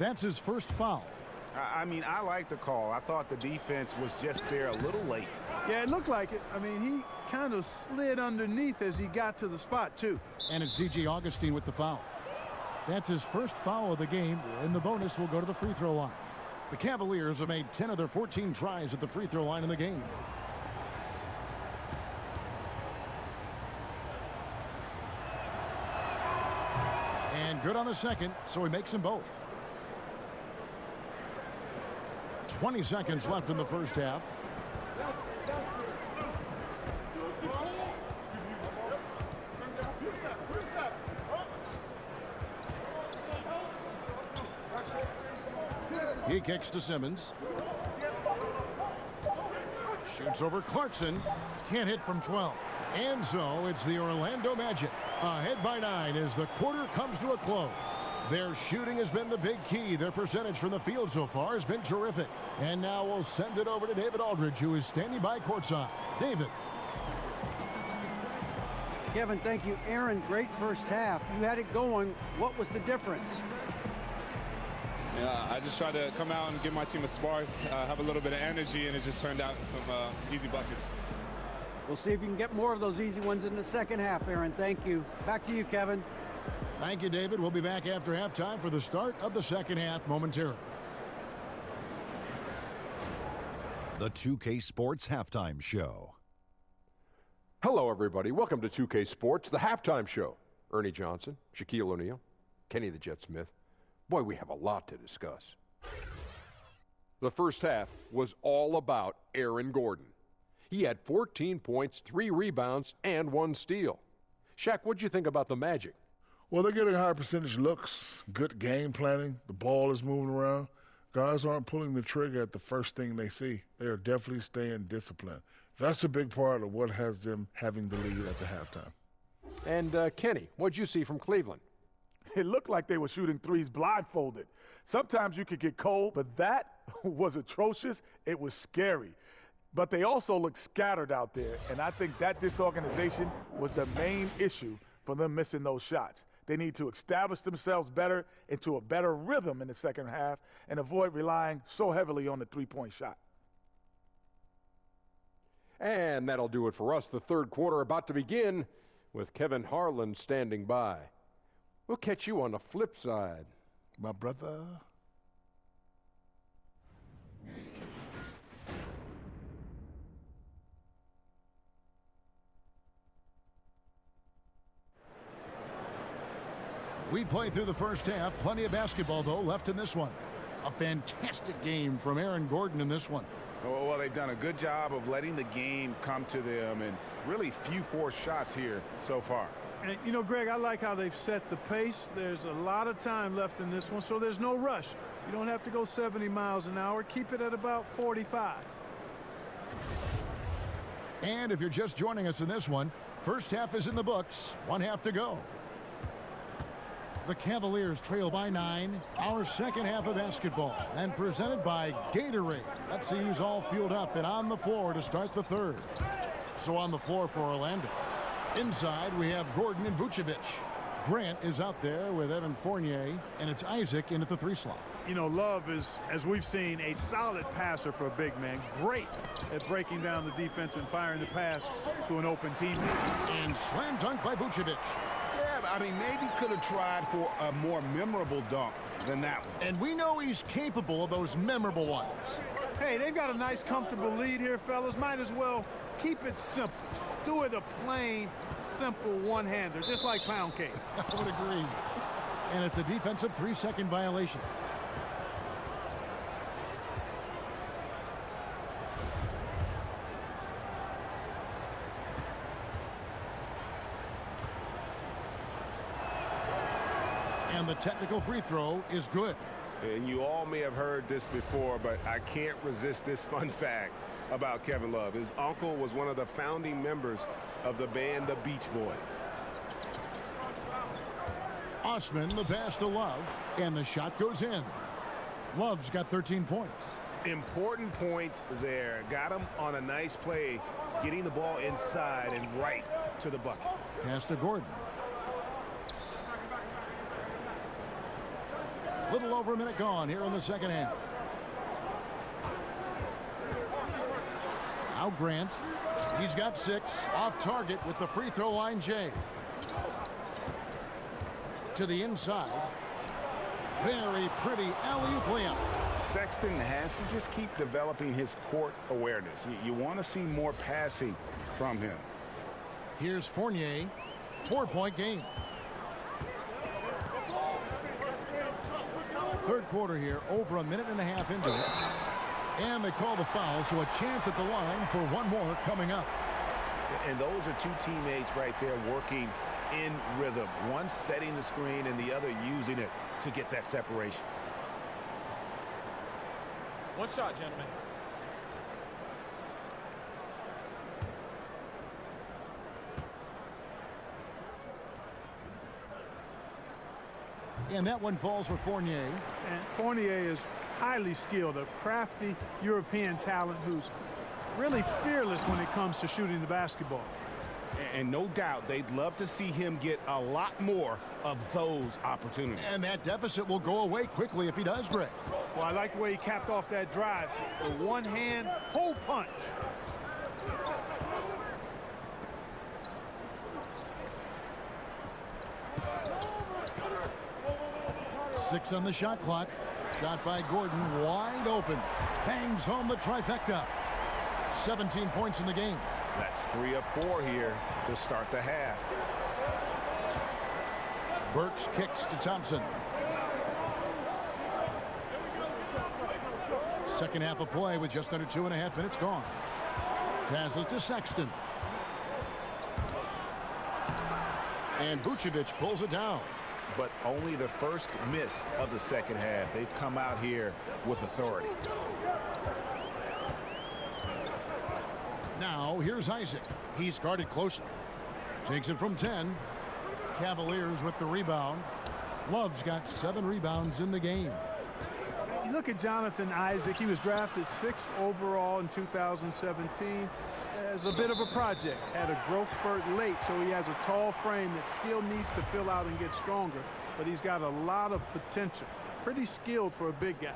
That's his 1st foul. I mean, I like the call. I thought the defense was just there a little late. Yeah, it looked like it. I mean, he kind of slid underneath as he got to the spot, too. And it's DJ Augustine with the foul. That's his 1st foul of the game, and the bonus will go to the free throw line. The Cavaliers have made 10 of their 14 tries at the free throw line in the game. And good on the second, so he makes them both. 20 seconds left in the first half. He kicks to Simmons. Shoots over Clarkson. Can't hit from 12. And so it's the Orlando Magic ahead by 9 as the quarter comes to a close. Their shooting has been the big key. Their percentage from the field so far has been terrific. And now we'll send it over to David Aldridge, who is standing by courtside. David. Kevin, thank you. Aaron, great first half. You had it going. What was the difference? Yeah, I just tried to come out and give my team a spark, have a little bit of energy, and it just turned out some easy buckets. We'll see if you can get more of those easy ones in the second half, Aaron. Thank you. Back to you, Kevin. Thank you, David. We'll be back after halftime for the start of the second half momentarily. The 2K Sports Halftime Show. Hello, everybody. Welcome to 2K Sports, the halftime show. Ernie Johnson, Shaquille O'Neal, Kenny the Jet Smith. Boy, we have a lot to discuss. The first half was all about Aaron Gordon. He had 14 points, 3 rebounds, and 1 steal. Shaq, what'd you think about the Magic? Well, they're getting higher percentage looks, good game planning. The ball is moving around. Guys aren't pulling the trigger at the first thing they see. They are definitely staying disciplined. That's a big part of what has them having the lead at the halftime. And Kenny, what'd you see from Cleveland? It looked like they were shooting threes blindfolded. Sometimes you could get cold, but that was atrocious. It was scary. But they also looked scattered out there, and I think that disorganization was the main issue for them missing those shots. They need to establish themselves better into a better rhythm in the second half and avoid relying so heavily on the three-point shot. And that'll do it for us. The third quarter about to begin with Kevin Harlan standing by. We'll catch you on the flip side, my brother. We played through the first half. Plenty of basketball, though, left in this one. A fantastic game from Aaron Gordon in this one. Well, they've done a good job of letting the game come to them, and really few forced shots here so far. And, you know, Greg, I like how they've set the pace. There's a lot of time left in this one, so there's no rush. You don't have to go 70 miles an hour. Keep it at about 45. And if you're just joining us in this one, first half is in the books. 1 half to go. The Cavaliers trail by 9. Our second half of basketball, and presented by Gatorade. Let's see who's all fueled up and on the floor to start the third. So on the floor for Orlando. Inside, we have Gordon and Vucevic. Grant is out there with Evan Fournier, and it's Isaac in at the 3 slot. You know, Love is, as we've seen, a solid passer for a big man. Great at breaking down the defense and firing the pass to an open teammate. And slam dunk by Vucevic. Yeah, I mean, maybe could have tried for a more memorable dunk than that one. And we know he's capable of those memorable ones. Hey, they've got a nice, comfortable lead here, fellas. Might as well keep it simple. Do it a plain, simple one-hander, just like pound cake. I would agree. And it's a defensive 3-second violation. And the technical free throw is good. And you all may have heard this before, but I can't resist this fun fact about Kevin Love. His uncle was one of the founding members of the band The Beach Boys. Osman, the pass to Love, and the shot goes in. Love's got 13 points. Important points there. Got him on a nice play, getting the ball inside and right to the bucket. Pass to Gordon. Little over a minute gone here in the second half. Now Grant. He's got 6. Off target with the free throw line, Jay. To the inside. Very pretty alley-oop layup. Sexton has to just keep developing his court awareness. You want to see more passing from him. Here's Fournier. 4-point game. Third quarter here, over a minute and a half into it. And they call the foul, so a chance at the line for one more coming up. And those are two teammates right there working in rhythm. One setting the screen and the other using it to get that separation. One shot, gentlemen. And that one falls for Fournier. And Fournier is highly skilled, a crafty European talent who's really fearless when it comes to shooting the basketball. And no doubt they'd love to see him get a lot more of those opportunities. And that deficit will go away quickly if he does, Greg. Well, I like the way he capped off that drive. The one-hand hole punch. Six on the shot clock. Shot by Gordon, wide open. Bangs home the trifecta. 17 points in the game. That's 3 of 4 here to start the half. Burks kicks to Thompson. Second half of play with just under 2.5 minutes gone. Passes to Sexton. And Vucevic pulls it down. But only the first miss of the second half. They've come out here with authority. Now here's Isaac. He's guarded closely. Takes it from 10. Cavaliers with the rebound. Love's got 7 rebounds in the game. You look at Jonathan Isaac. He was drafted 6th overall in 2017 as a bit of a project. Had a growth spurt late, so he has a tall frame that still needs to fill out and get stronger. But he's got a lot of potential. Pretty skilled for a big guy.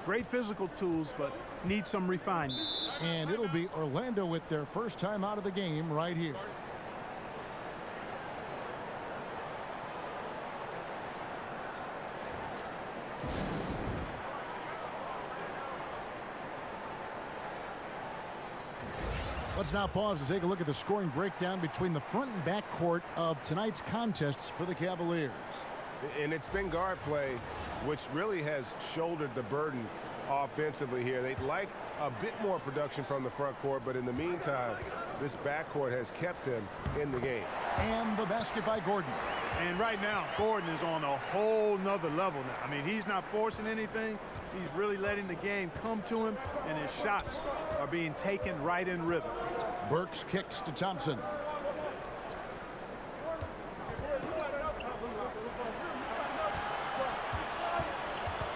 Great physical tools, but needs some refinement. And it'll be Orlando with their first time out of the game right here. Let's now pause to take a look at the scoring breakdown between the front and back court of tonight's contests for the Cavaliers. And it's been guard play, which really has shouldered the burden offensively here. They'd like a bit more production from the front court, but in the meantime, this backcourt has kept them in the game. And the basket by Gordon. And right now, Gordon is on a whole nother level now. I mean, he's not forcing anything. He's really letting the game come to him, and his shots are being taken right in rhythm. Burks kicks to Thompson.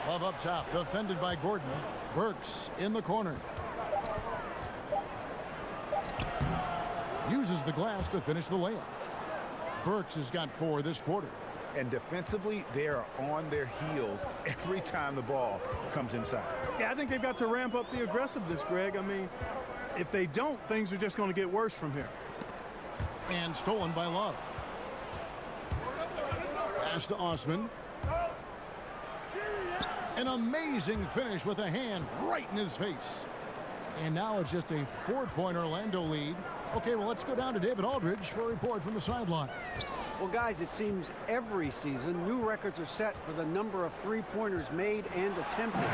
Love up top, defended by Gordon. Burks in the corner. Uses the glass to finish the layup. Burks has got 4 this quarter. And defensively, they are on their heels every time the ball comes inside. Yeah, I think they've got to ramp up the aggressiveness, Greg. I mean, if they don't, things are just going to get worse from here. And stolen by Love. Pass to Osman. An amazing finish with a hand right in his face. And now it's just a 4-point Orlando lead. Okay, well, let's go down to David Aldridge for a report from the sideline. Well, guys, it seems every season new records are set for the number of three-pointers made and attempted.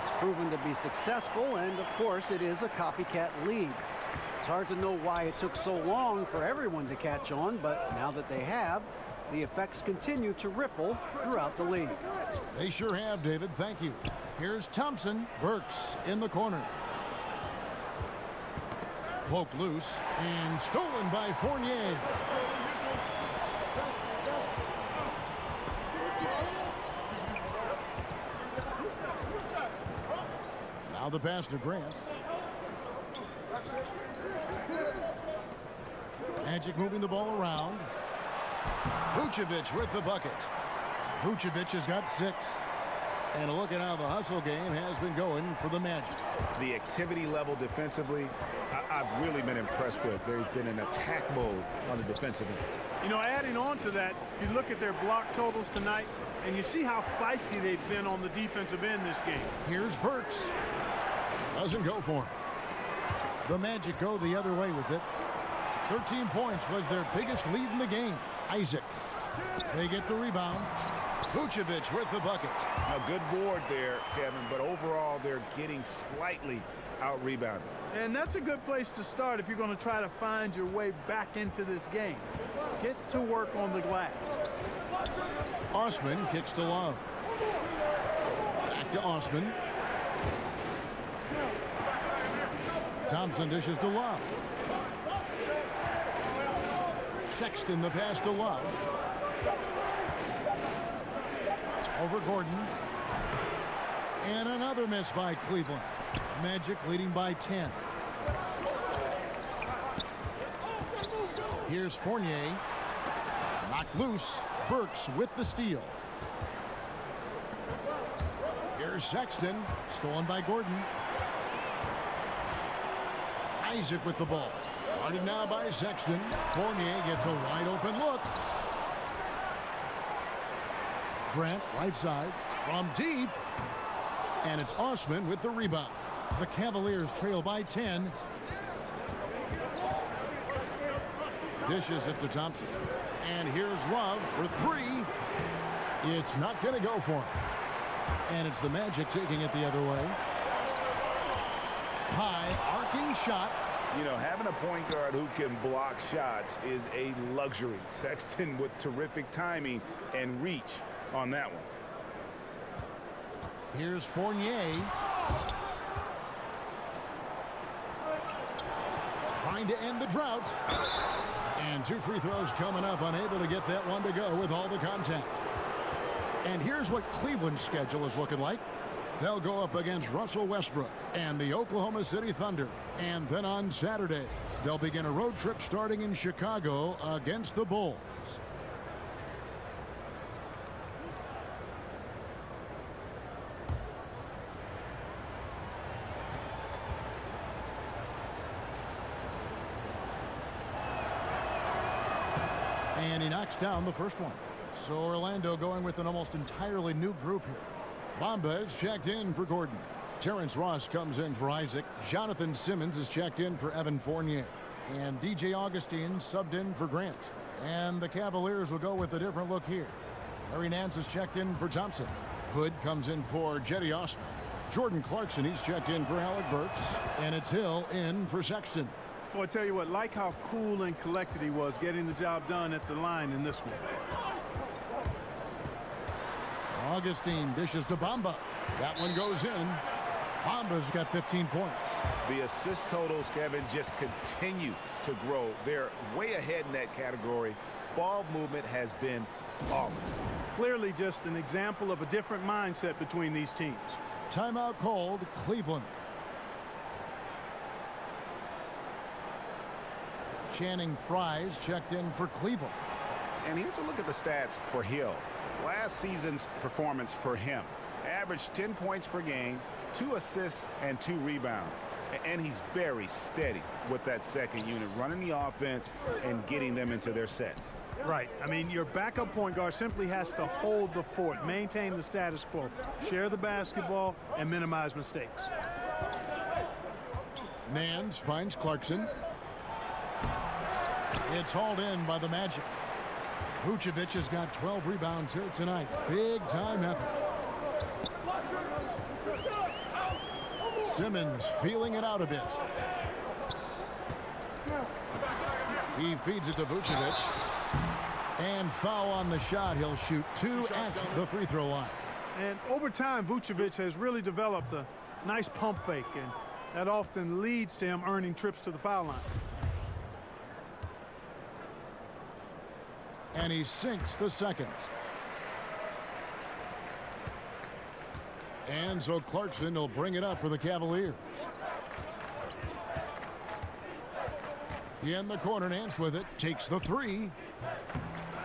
It's proven to be successful, and of course, it is a copycat league. It's hard to know why it took so long for everyone to catch on, but now that they have, the effects continue to ripple throughout the league. They sure have, David. Thank you. Here's Thompson. Burks in the corner. Poked loose and stolen by Fournier. Now the pass to Grant. Magic moving the ball around. Vucevic with the bucket. Vucevic has got 6. And a look at how the hustle game has been going for the Magic. The activity level defensively, I've really been impressed with. There's been an attack mode on the defensive end. You know, adding on to that, you look at their block totals tonight, and you see how feisty they've been on the defensive end this game. Here's Burks. Doesn't go for him. The Magic go the other way with it. 13 points was their biggest lead in the game. Isaac. They get the rebound. Vucevic with the bucket. A good board there, Kevin, but overall they're getting slightly out-rebounded. And that's a good place to start if you're going to try to find your way back into this game. Get to work on the glass. Osman kicks to Love. Back to Osman. Thompson dishes to Love. Sexton the pass to Love. Over Gordon. And another miss by Cleveland. Magic leading by 10. Here's Fournier. Knocked loose. Burks with the steal. Here's Sexton. Stolen by Gordon. Isaac with the ball. Guarded now by Sexton. Fournier gets a wide open look. Grant, right side, from deep. And it's Osman with the rebound. The Cavaliers trail by 10. Dishes it to Thompson. And here's Love for three. It's not going to go for him. And it's the Magic taking it the other way. High arcing shot. You know, having a point guard who can block shots is a luxury. Sexton with terrific timing and reach on that one. Here's Fournier. Trying to end the drought. And two free throws coming up, unable to get that one to go with all the contact. And here's what Cleveland's schedule is looking like. They'll go up against Russell Westbrook and the Oklahoma City Thunder. And then on Saturday, they'll begin a road trip starting in Chicago against the Bulls. And he knocks down the first one. So Orlando going with an almost entirely new group here. Bamba is checked in for Gordon. Terrence Ross comes in for Isaac. Jonathan Simmons is checked in for Evan Fournier. And DJ Augustine subbed in for Grant. And the Cavaliers will go with a different look here. Larry Nance is checked in for Thompson. Hood comes in for Jetty Osman. Jordan Clarkson, he's checked in for Alec Burks. And it's Hill in for Sexton. Well, I tell you what, like how cool and collected he was getting the job done at the line in this one. Augustine dishes to Bamba. That one goes in. Bamba's got 15 points. The assist totals, Kevin, just continue to grow. They're way ahead in that category. Ball movement has been flawless. Clearly just an example of a different mindset between these teams. Timeout called, Cleveland. Channing Frye's checked in for Cleveland. And here's a look at the stats for Hill. Last season's performance for him. Averaged 10 points per game, 2 assists, and 2 rebounds. And he's very steady with that second unit, running the offense and getting them into their sets. Right. I mean, your backup point guard simply has to hold the fort, maintain the status quo, share the basketball, and minimize mistakes. Nance finds Clarkson. It's hauled in by the Magic. Vucevic has got 12 rebounds here tonight. Big time effort. Simmons feeling it out a bit. He feeds it to Vucevic. And foul on the shot. He'll shoot 2 at the free throw line. And over time, Vucevic has really developed a nice pump fake, and that often leads to him earning trips to the foul line. And he sinks the second. And so Clarkson will bring it up for the Cavaliers. In the corner, Nance with it. Takes the three.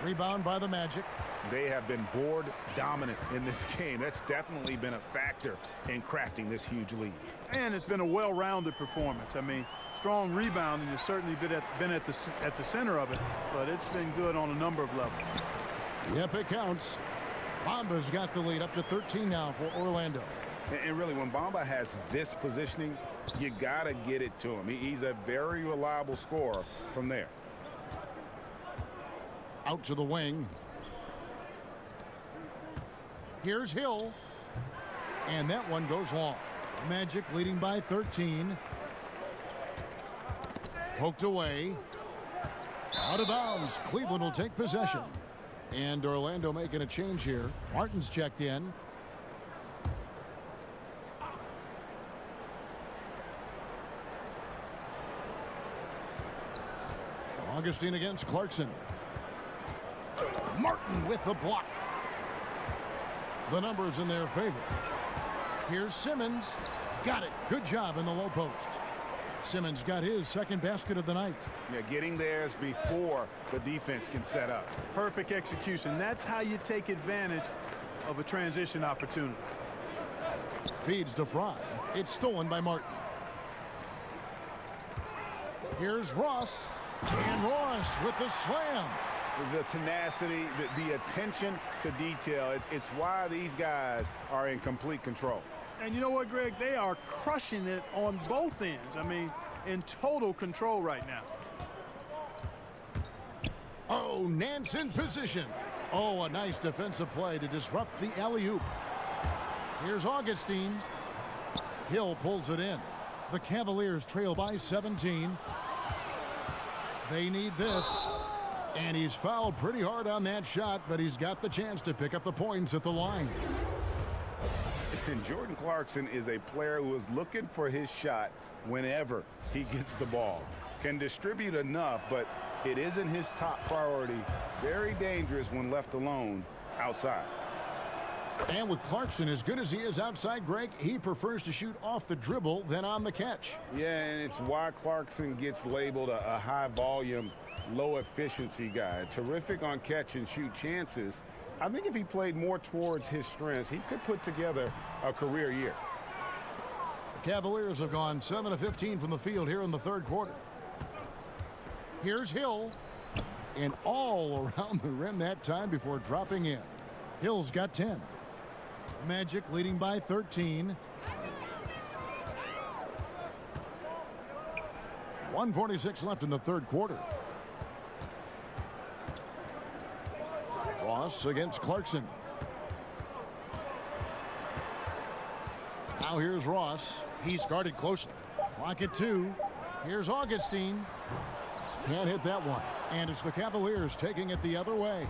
Rebound by the Magic. They have been board dominant in this game. That's definitely been a factor in crafting this huge lead. And it's been a well-rounded performance. I mean, strong rebounding has certainly been at the center of it, but it's been good on a number of levels. Yep, it counts. Bamba's got the lead up to 13 now for Orlando. And really, when Bamba has this positioning, you got to get it to him. He's a very reliable scorer from there. Out to the wing. Here's Hill. And that one goes long. Magic leading by 13. Poked away. Out of bounds. Cleveland will take possession. And Orlando making a change here. Martin's checked in. Augustine against Clarkson. Martin with the block. The numbers in their favor. Here's Simmons. Got it. Good job in the low post. Simmons got his second basket of the night. Yeah, getting theirs before the defense can set up. Perfect execution. That's how you take advantage of a transition opportunity. Feeds to Fry. It's stolen by Martin. Here's Ross. And Ross with the slam. The tenacity, the attention to detail. It's why these guys are in complete control. And you know what, Greg? They are crushing it on both ends. I mean, in total control right now. Oh, Nance in position. Oh, a nice defensive play to disrupt the alley-oop. Here's Augustine. Hill pulls it in. The Cavaliers trail by 17. They need this. And he's fouled pretty hard on that shot, but he's got the chance to pick up the points at the line. And Jordan Clarkson is a player who is looking for his shot whenever he gets the ball. Can distribute enough, but it isn't his top priority. Very dangerous when left alone outside. And with Clarkson as good as he is outside, Greg, he prefers to shoot off the dribble than on the catch. Yeah, and it's why Clarkson gets labeled a high-volume, low-efficiency guy. Terrific on catch-and-shoot chances. I think if he played more towards his strengths, he could put together a career year. The Cavaliers have gone 7 of 15 from the field here in the third quarter. Here's Hill. And all around the rim that time before dropping in. Hill's got 10. Magic leading by 13. 1:46 left in the third quarter. Ross against Clarkson. Now here's Ross. He's guarded closely. Clock at 2. Here's Augustine. Can't hit that one. And it's the Cavaliers taking it the other way.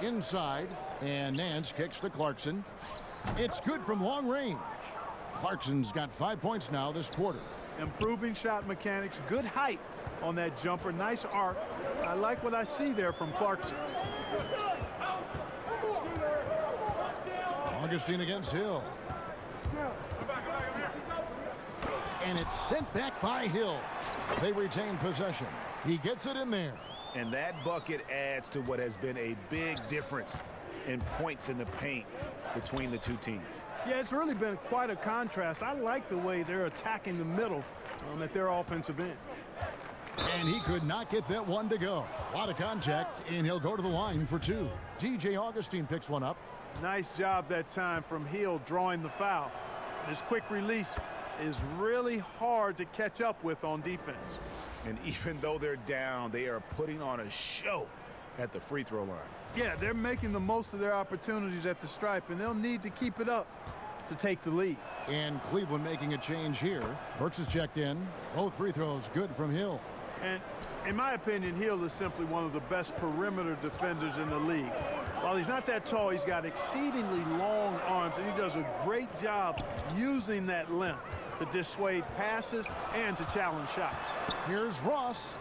Inside. And Nance kicks to Clarkson. It's good from long range. Clarkson's got 5 points now this quarter. Improving shot mechanics. Good height on that jumper. Nice arc. I like what I see there from Clarkson. Augustine against Hill. And it's sent back by Hill. They retain possession. He gets it in there. And that bucket adds to what has been a big difference in points in the paint between the two teams. Yeah, it's really been quite a contrast. I like the way they're attacking the middle at their offensive end. And he could not get that one to go. A lot of contact, and he'll go to the line for 2. DJ Augustine picks one up. Nice job that time from Hill drawing the foul. His quick release is really hard to catch up with on defense. And even though they're down, they are putting on a show at the free throw line. Yeah, they're making the most of their opportunities at the stripe, and they'll need to keep it up to take the lead. And Cleveland making a change here. Burks is checked in. Both free throws good from Hill. And in my opinion, Hill is simply one of the best perimeter defenders in the league. While he's not that tall, he's got exceedingly long arms, and he does a great job using that length to dissuade passes and to challenge shots. Here's Ross.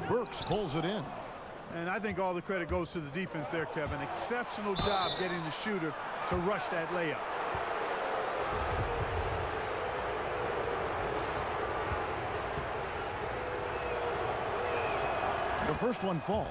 Burks pulls it in. And I think all the credit goes to the defense there, Kevin. Exceptional job getting the shooter to rush that layup. The first one falls.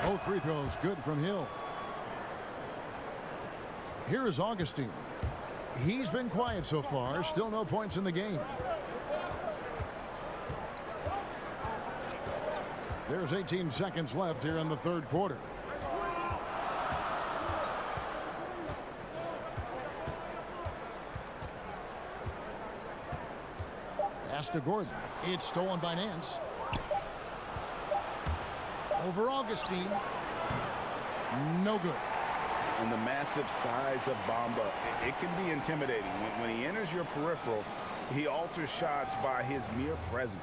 Both free throws good from Hill. Here is Augustine. He's been quiet so far. Still no points in the game. There's 18 seconds left here in the third quarter. Pass to Gordon. It's stolen by Nance. Over Augustine. No good. And the massive size of Bamba, it can be intimidating. When he enters your peripheral, he alters shots by his mere presence.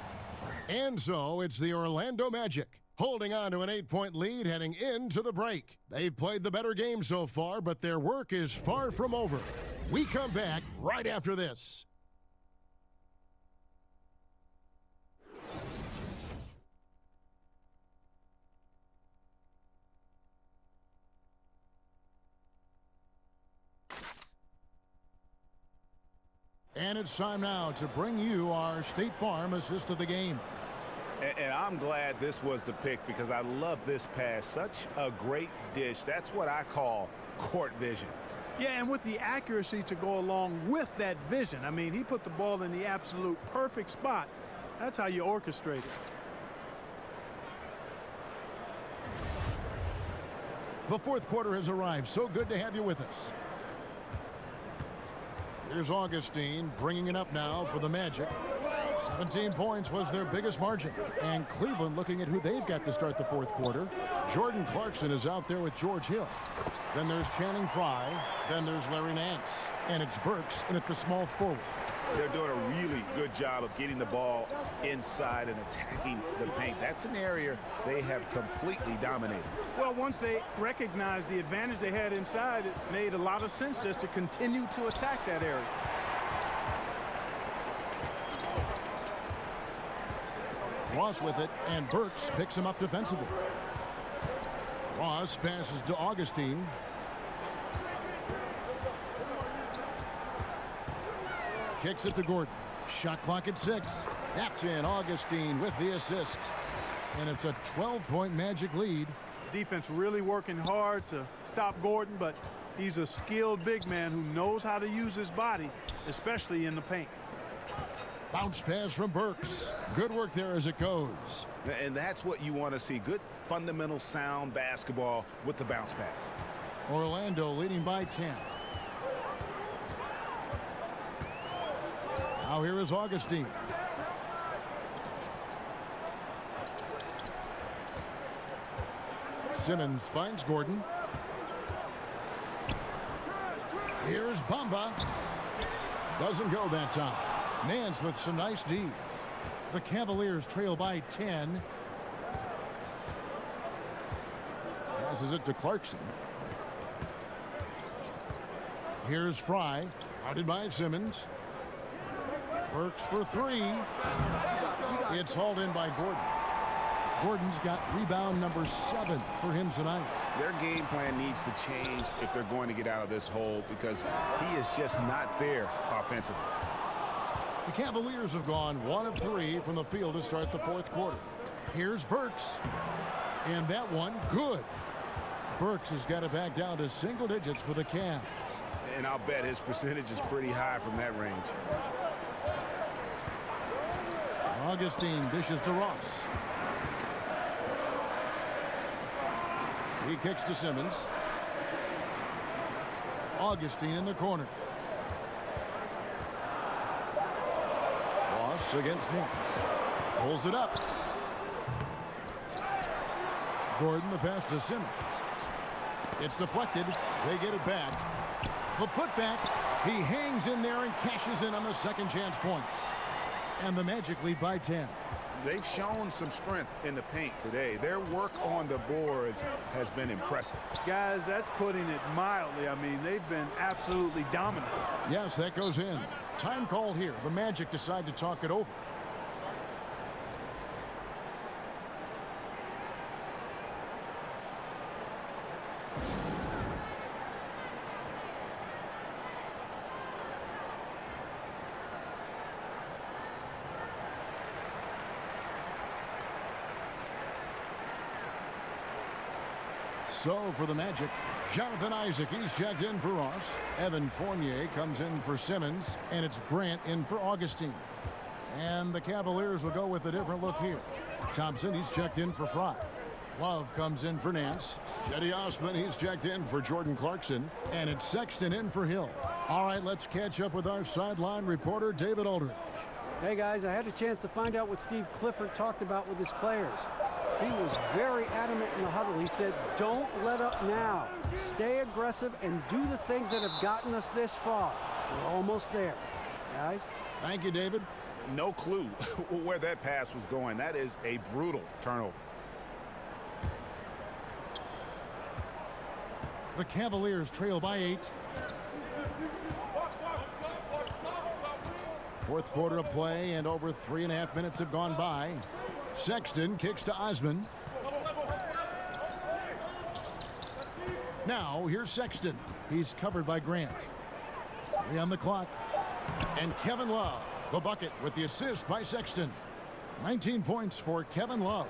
And so it's the Orlando Magic, holding on to an 8-point lead heading into the break. They've played the better game so far, but their work is far from over. We come back right after this. And it's time now to bring you our State Farm assist of the game. And I'm glad this was the pick because I love this pass. Such a great dish. That's what I call court vision. Yeah, and with the accuracy to go along with that vision. I mean, he put the ball in the absolute perfect spot. That's how you orchestrate it. The fourth quarter has arrived. So good to have you with us. Here's Augustine bringing it up now for the Magic. 17 points was their biggest margin. And Cleveland looking at who they've got to start the fourth quarter. Jordan Clarkson is out there with George Hill. Then there's Channing Frye. Then there's Larry Nance. And it's Burks in at the small forward. They're doing a really good job of getting the ball inside and attacking the paint. That's an area they have completely dominated. Well, once they recognized the advantage they had inside, it made a lot of sense just to continue to attack that area. Ross with it, and Burks picks him up defensively. Ross passes to Augustine. Kicks it to Gordon. Shot clock at 6. That's in. Augustine with the assist. And it's a 12-point Magic lead. Defense really working hard to stop Gordon, but he's a skilled big man who knows how to use his body, especially in the paint. Bounce pass from Burks. Good work there as it goes. And that's what you want to see. Good fundamental sound basketball with the bounce pass. Orlando leading by 10. Now here is Augustine. Simmons finds Gordon. Here's Bamba. Doesn't go that time. Nance with some nice D. The Cavaliers trail by 10. Passes it to Clarkson. Here's Frye. Guarded by Simmons. Burks for 3. It's hauled in by Gordon. Gordon's got rebound number 7 for him tonight. Their game plan needs to change if they're going to get out of this hole because he is just not there offensively. The Cavaliers have gone 1 of 3 from the field to start the fourth quarter. Here's Burks. And that one, good. Burks has got it back down to single digits for the Cavs. And I'll bet his percentage is pretty high from that range. Augustine dishes to Ross. He kicks to Simmons. Augustine in the corner. Ross against Nance. Pulls it up. Gordon the pass to Simmons. It's deflected. They get it back. The putback. He hangs in there and cashes in on the second chance points. And the Magic lead by 10. They've shown some strength in the paint today. Their work on the boards has been impressive. Guys, that's putting it mildly. I mean, they've been absolutely dominant. Yes, that goes in. Time called here. The Magic decide to talk it over. So for the Magic, Jonathan Isaac, he's checked in for Ross. Evan Fournier comes in for Simmons, and it's Grant in for Augustine. And the Cavaliers will go with a different look here. Thompson, he's checked in for Frye. Love comes in for Nance. Jetty Osman, he's checked in for Jordan Clarkson. And it's Sexton in for Hill. All right, let's catch up with our sideline reporter, David Aldridge. Hey, guys, I had a chance to find out what Steve Clifford talked about with his players. He was very adamant in the huddle. He said, don't let up now. Stay aggressive and do the things that have gotten us this far. We're almost there. Guys? Thank you, David. No clue where that pass was going. That is a brutal turnover. The Cavaliers trail by 8. Fourth quarter of play, and over 3.5 minutes have gone by. Sexton kicks to Osman. Now here's Sexton. He's covered by Grant. 3 on the clock. And Kevin Love, the bucket with the assist by Sexton. 19 points for Kevin Love.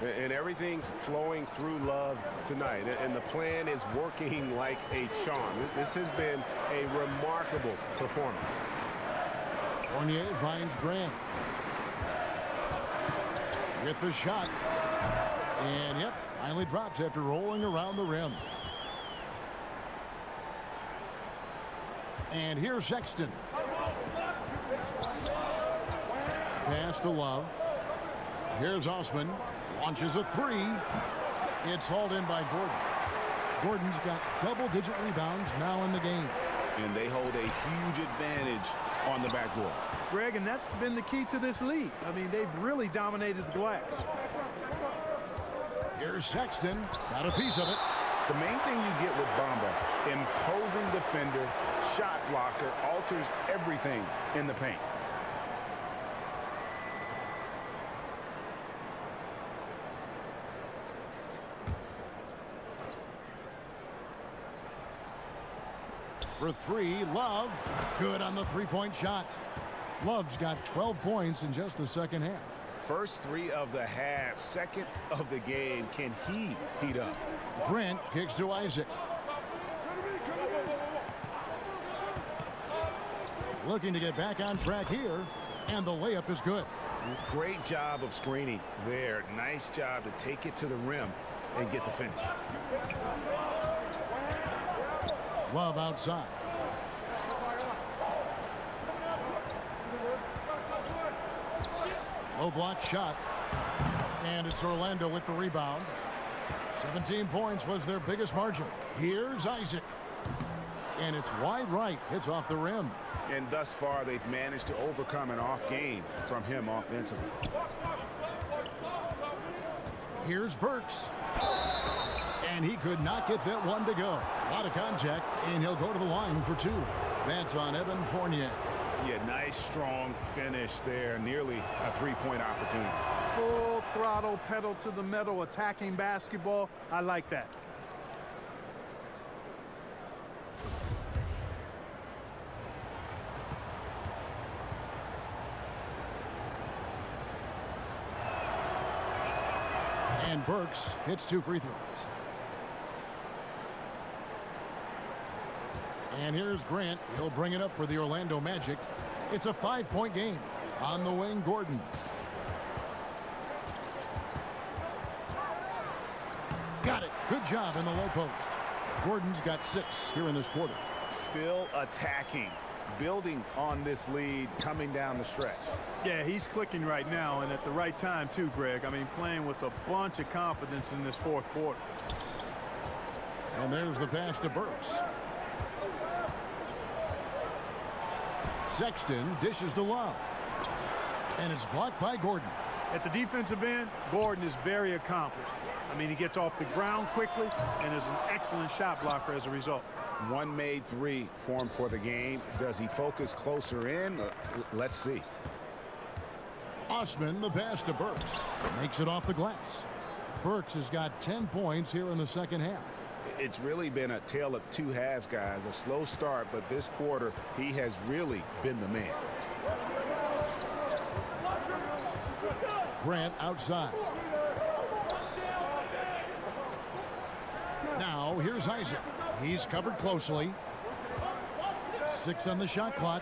And everything's flowing through Love tonight. And the plan is working like a charm. This has been a remarkable performance. Fournier finds Grant. With the shot. And yep, finally drops after rolling around the rim. And here's Sexton. Pass to Love. Here's Osman. Launches a 3. It's hauled in by Gordon. Gordon's got double-digit rebounds now in the game. And they hold a huge advantage on the backboard. Greg, and that's been the key to this league. I mean, they've really dominated the glass. Here's Sexton. Got a piece of it. The main thing you get with Bamba, imposing defender, shot blocker, alters everything in the paint. For 3, Love. Good on the three-point shot. Love's got 12 points in just the second half. First 3 of the half, second of the game. Can he heat up? Grant kicks to Isaac. Looking to get back on track here, and the layup is good. Great job of screening there. Nice job to take it to the rim and get the finish. Love outside. Low block shot. And it's Orlando with the rebound. 17 points was their biggest margin. Here's Isaac. And it's wide right. Hits off the rim. And thus far, they've managed to overcome an off game from him offensively. Here's Burks. And he could not get that one to go. A lot of contact, and he'll go to the line for 2. That's on Evan Fournier. Yeah, nice, strong finish there. Nearly a 3-point opportunity. Full throttle, pedal to the metal, attacking basketball. I like that. And Burks hits 2 free throws. And here's Grant. He'll bring it up for the Orlando Magic. It's a 5-point game. On the wing, Gordon. Got it. Good job in the low post. Gordon's got 6 here in this quarter. Still attacking, building on this lead coming down the stretch. Yeah, he's clicking right now, and at the right time too, Greg. I mean, playing with a bunch of confidence in this fourth quarter. And there's the pass to Burks. Sexton dishes to Love. And it's blocked by Gordon. At the defensive end, Gordon is very accomplished. I mean, he gets off the ground quickly and is an excellent shot blocker as a result. 1 made 3 for him for the game. Does he focus closer in? Let's see. Osman, the pass to Burks. Makes it off the glass. Burks has got 10 points here in the second half. It's really been a tale of 2 halves, guys. A slow start, but this quarter, he has really been the man. Grant outside. Now, here's Isaac. He's covered closely. 6 on the shot clock.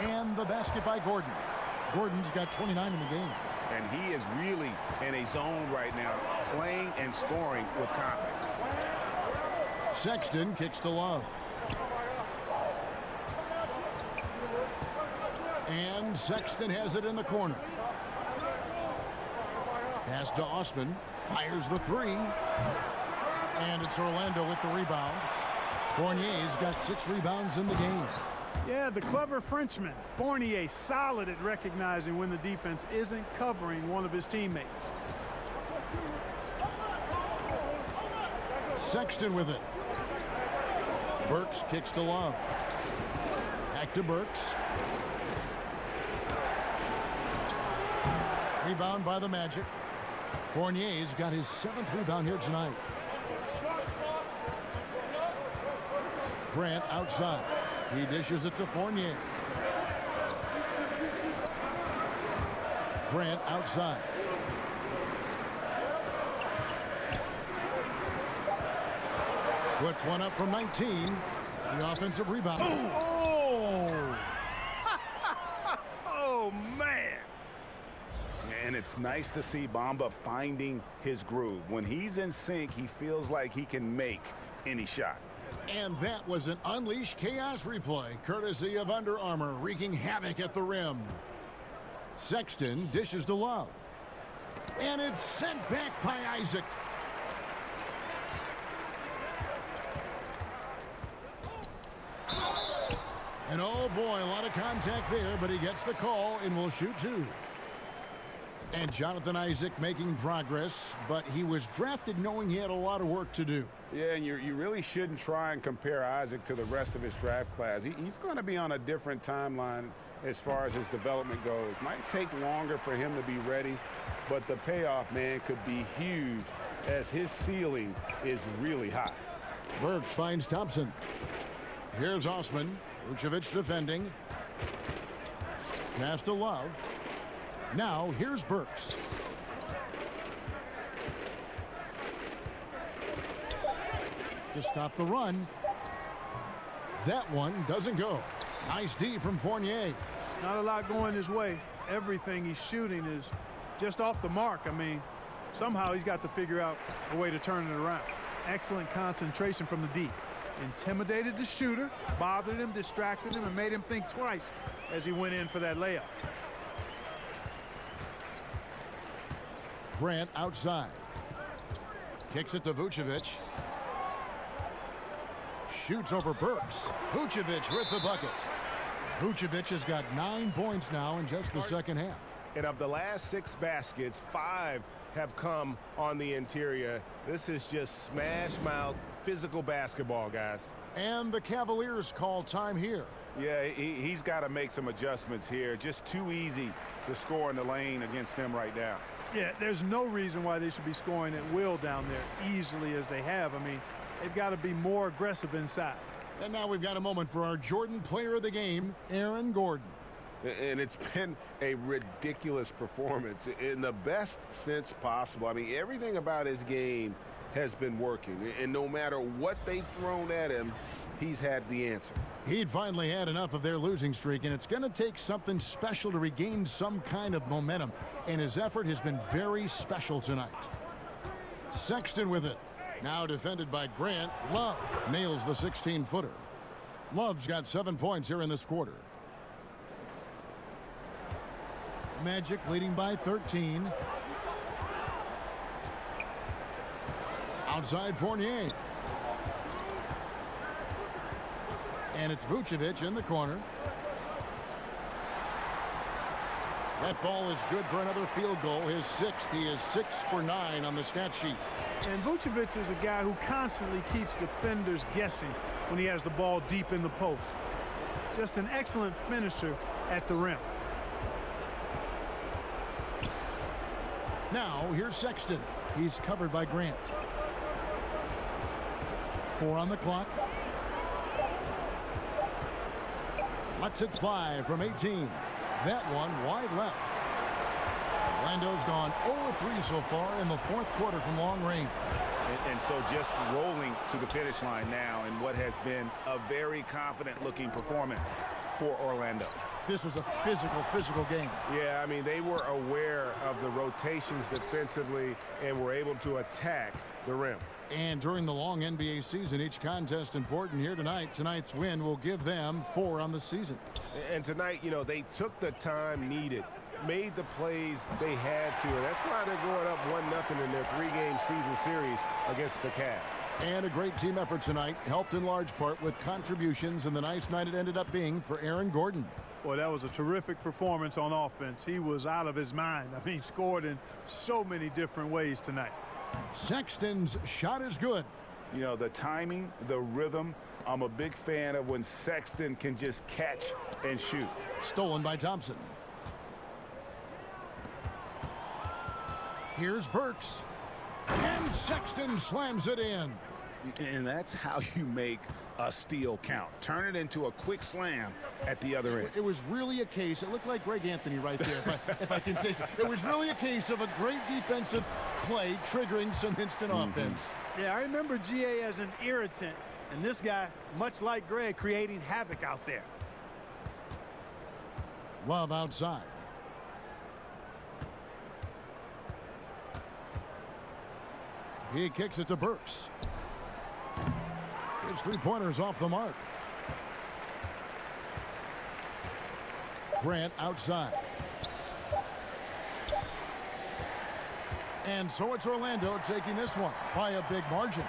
And the basket by Gordon. Gordon's got 29 in the game. And he is really in a zone right now, playing and scoring with confidence. Sexton kicks to Love. And Sexton has it in the corner. Pass to Osman. Fires the 3. And it's Orlando with the rebound. Fournier's got 6 rebounds in the game. Yeah, the clever Frenchman. Fournier solid at recognizing when the defense isn't covering one of his teammates. Sexton with it. Burks kicks to Love. Back to Burks. Rebound by the Magic. Fournier's got his 7th rebound here tonight. Grant outside. He dishes it to Fournier. Grant outside. Puts one up from 19. The offensive rebound. Oh! Oh, man. And it's nice to see Bamba finding his groove. When he's in sync, he feels like he can make any shot. And that was an Unleash Chaos replay, courtesy of Under Armour, wreaking havoc at the rim. Sexton dishes to Love. And it's sent back by Isaac. And oh boy, a lot of contact there, but he gets the call and will shoot 2. And Jonathan Isaac making progress, but he was drafted knowing he had a lot of work to do. Yeah, and you really shouldn't try and compare Isaac to the rest of his draft class. He's going to be on a different timeline as far as his development goes. Might take longer for him to be ready, but the payoff, man, could be huge as his ceiling is really high. Burks finds Thompson. Here's Osman. Vucevic defending. Pass to Love. Now here's Burks. To stop the run. That one doesn't go. Nice D from Fournier. Not a lot going his way. Everything he's shooting is just off the mark. I mean, somehow he's got to figure out a way to turn it around. Excellent concentration from the D. Intimidated the shooter, bothered him, distracted him, and made him think twice as he went in for that layup. Grant outside. Kicks it to Vucevic. Shoots over Burks. Vucevic with the bucket. Vucevic has got 9 points now in just the second half. And of the last 6 baskets, 5 have come on the interior. This is just smash mouth physical basketball, guys. And the Cavaliers call time here. Yeah, he's got to make some adjustments here. Just too easy to score in the lane against them right now. Yeah, there's no reason why they should be scoring at will down there easily as they have. I mean, they've got to be more aggressive inside. And now we've got a moment for our Jordan player of the game, Aaron Gordon. And it's been a ridiculous performance in the best sense possible. I mean, everything about his game has been working. And no matter what they've thrown at him, he's had the answer. He'd finally had enough of their losing streak, and it's going to take something special to regain some kind of momentum. And his effort has been very special tonight. Sexton with it. Now defended by Grant. Love nails the 16-footer. Love's got 7 points here in this quarter. Magic leading by 13. Outside Fournier. And it's Vucevic in the corner. That ball is good for another field goal. His 6th. He is 6 for 9 on the stat sheet. And Vucevic is a guy who constantly keeps defenders guessing when he has the ball deep in the post. Just an excellent finisher at the rim. Now here's Sexton. He's covered by Grant. 4 on the clock. Lets it fly from 18. That one wide left. Orlando's gone 0-3 so far in the 4th quarter from long range. And so just rolling to the finish line now in what has been a very confident-looking performance for Orlando. This was a physical game. Yeah, I mean, they were aware of the rotations defensively and were able to attack the rim. And during the long NBA season, each contest important here tonight. Tonight's win will give them 4 on the season. And tonight, you know, they took the time needed, made the plays they had to, and that's why they're going up 1-0 in their 3-game season series against the Cavs. And a great team effort tonight, helped in large part with contributions, and the nice night it ended up being for Aaron Gordon. Boy, that was a terrific performance on offense. He was out of his mind. I mean, scored in so many different ways tonight. Sexton's shot is good. You know, the timing, the rhythm. I'm a big fan of when Sexton can just catch and shoot. Stolen by Thompson. Here's Burks. And Sexton slams it in. And that's how you make a steal count. Turn it into a quick slam at the other end. It was really a case, it looked like Greg Anthony right there, if I can say so. It was really a case of a great defensive play triggering some instant offense. Yeah, I remember GA as an irritant, and this guy, much like Greg, creating havoc out there. Love outside. He kicks it to Burks. His three-pointers off the mark. Grant outside. And so it's Orlando taking this one by a big margin.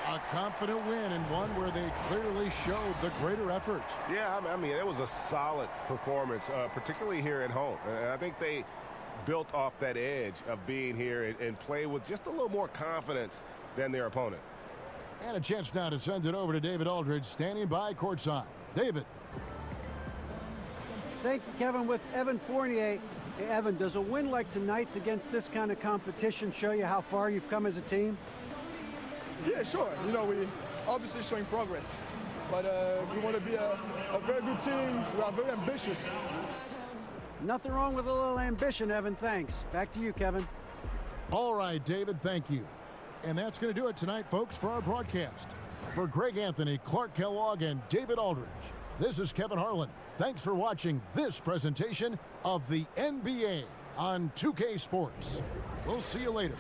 A confident win, and one where they clearly showed the greater effort. Yeah, I mean, it was a solid performance, particularly here at home. And I think they built off that edge of being here and play with just a little more confidence than their opponent. And a chance now to send it over to David Aldridge, standing by courtside. David. Thank you, Kevin. With Evan Fournier. Hey, Evan, does a win like tonight's against this kind of competition show you how far you've come as a team? Yeah, sure. You know, we obviously showing progress, but we want to be a very good team. We are very ambitious. Nothing wrong with a little ambition, Evan. Thanks. Back to you, Kevin. All right, David, thank you. And that's going to do it tonight, folks, for our broadcast. For Greg Anthony, Clark Kellogg, and David Aldridge, this is Kevin Harlan. Thanks for watching this presentation of the NBA on 2K Sports. We'll see you later.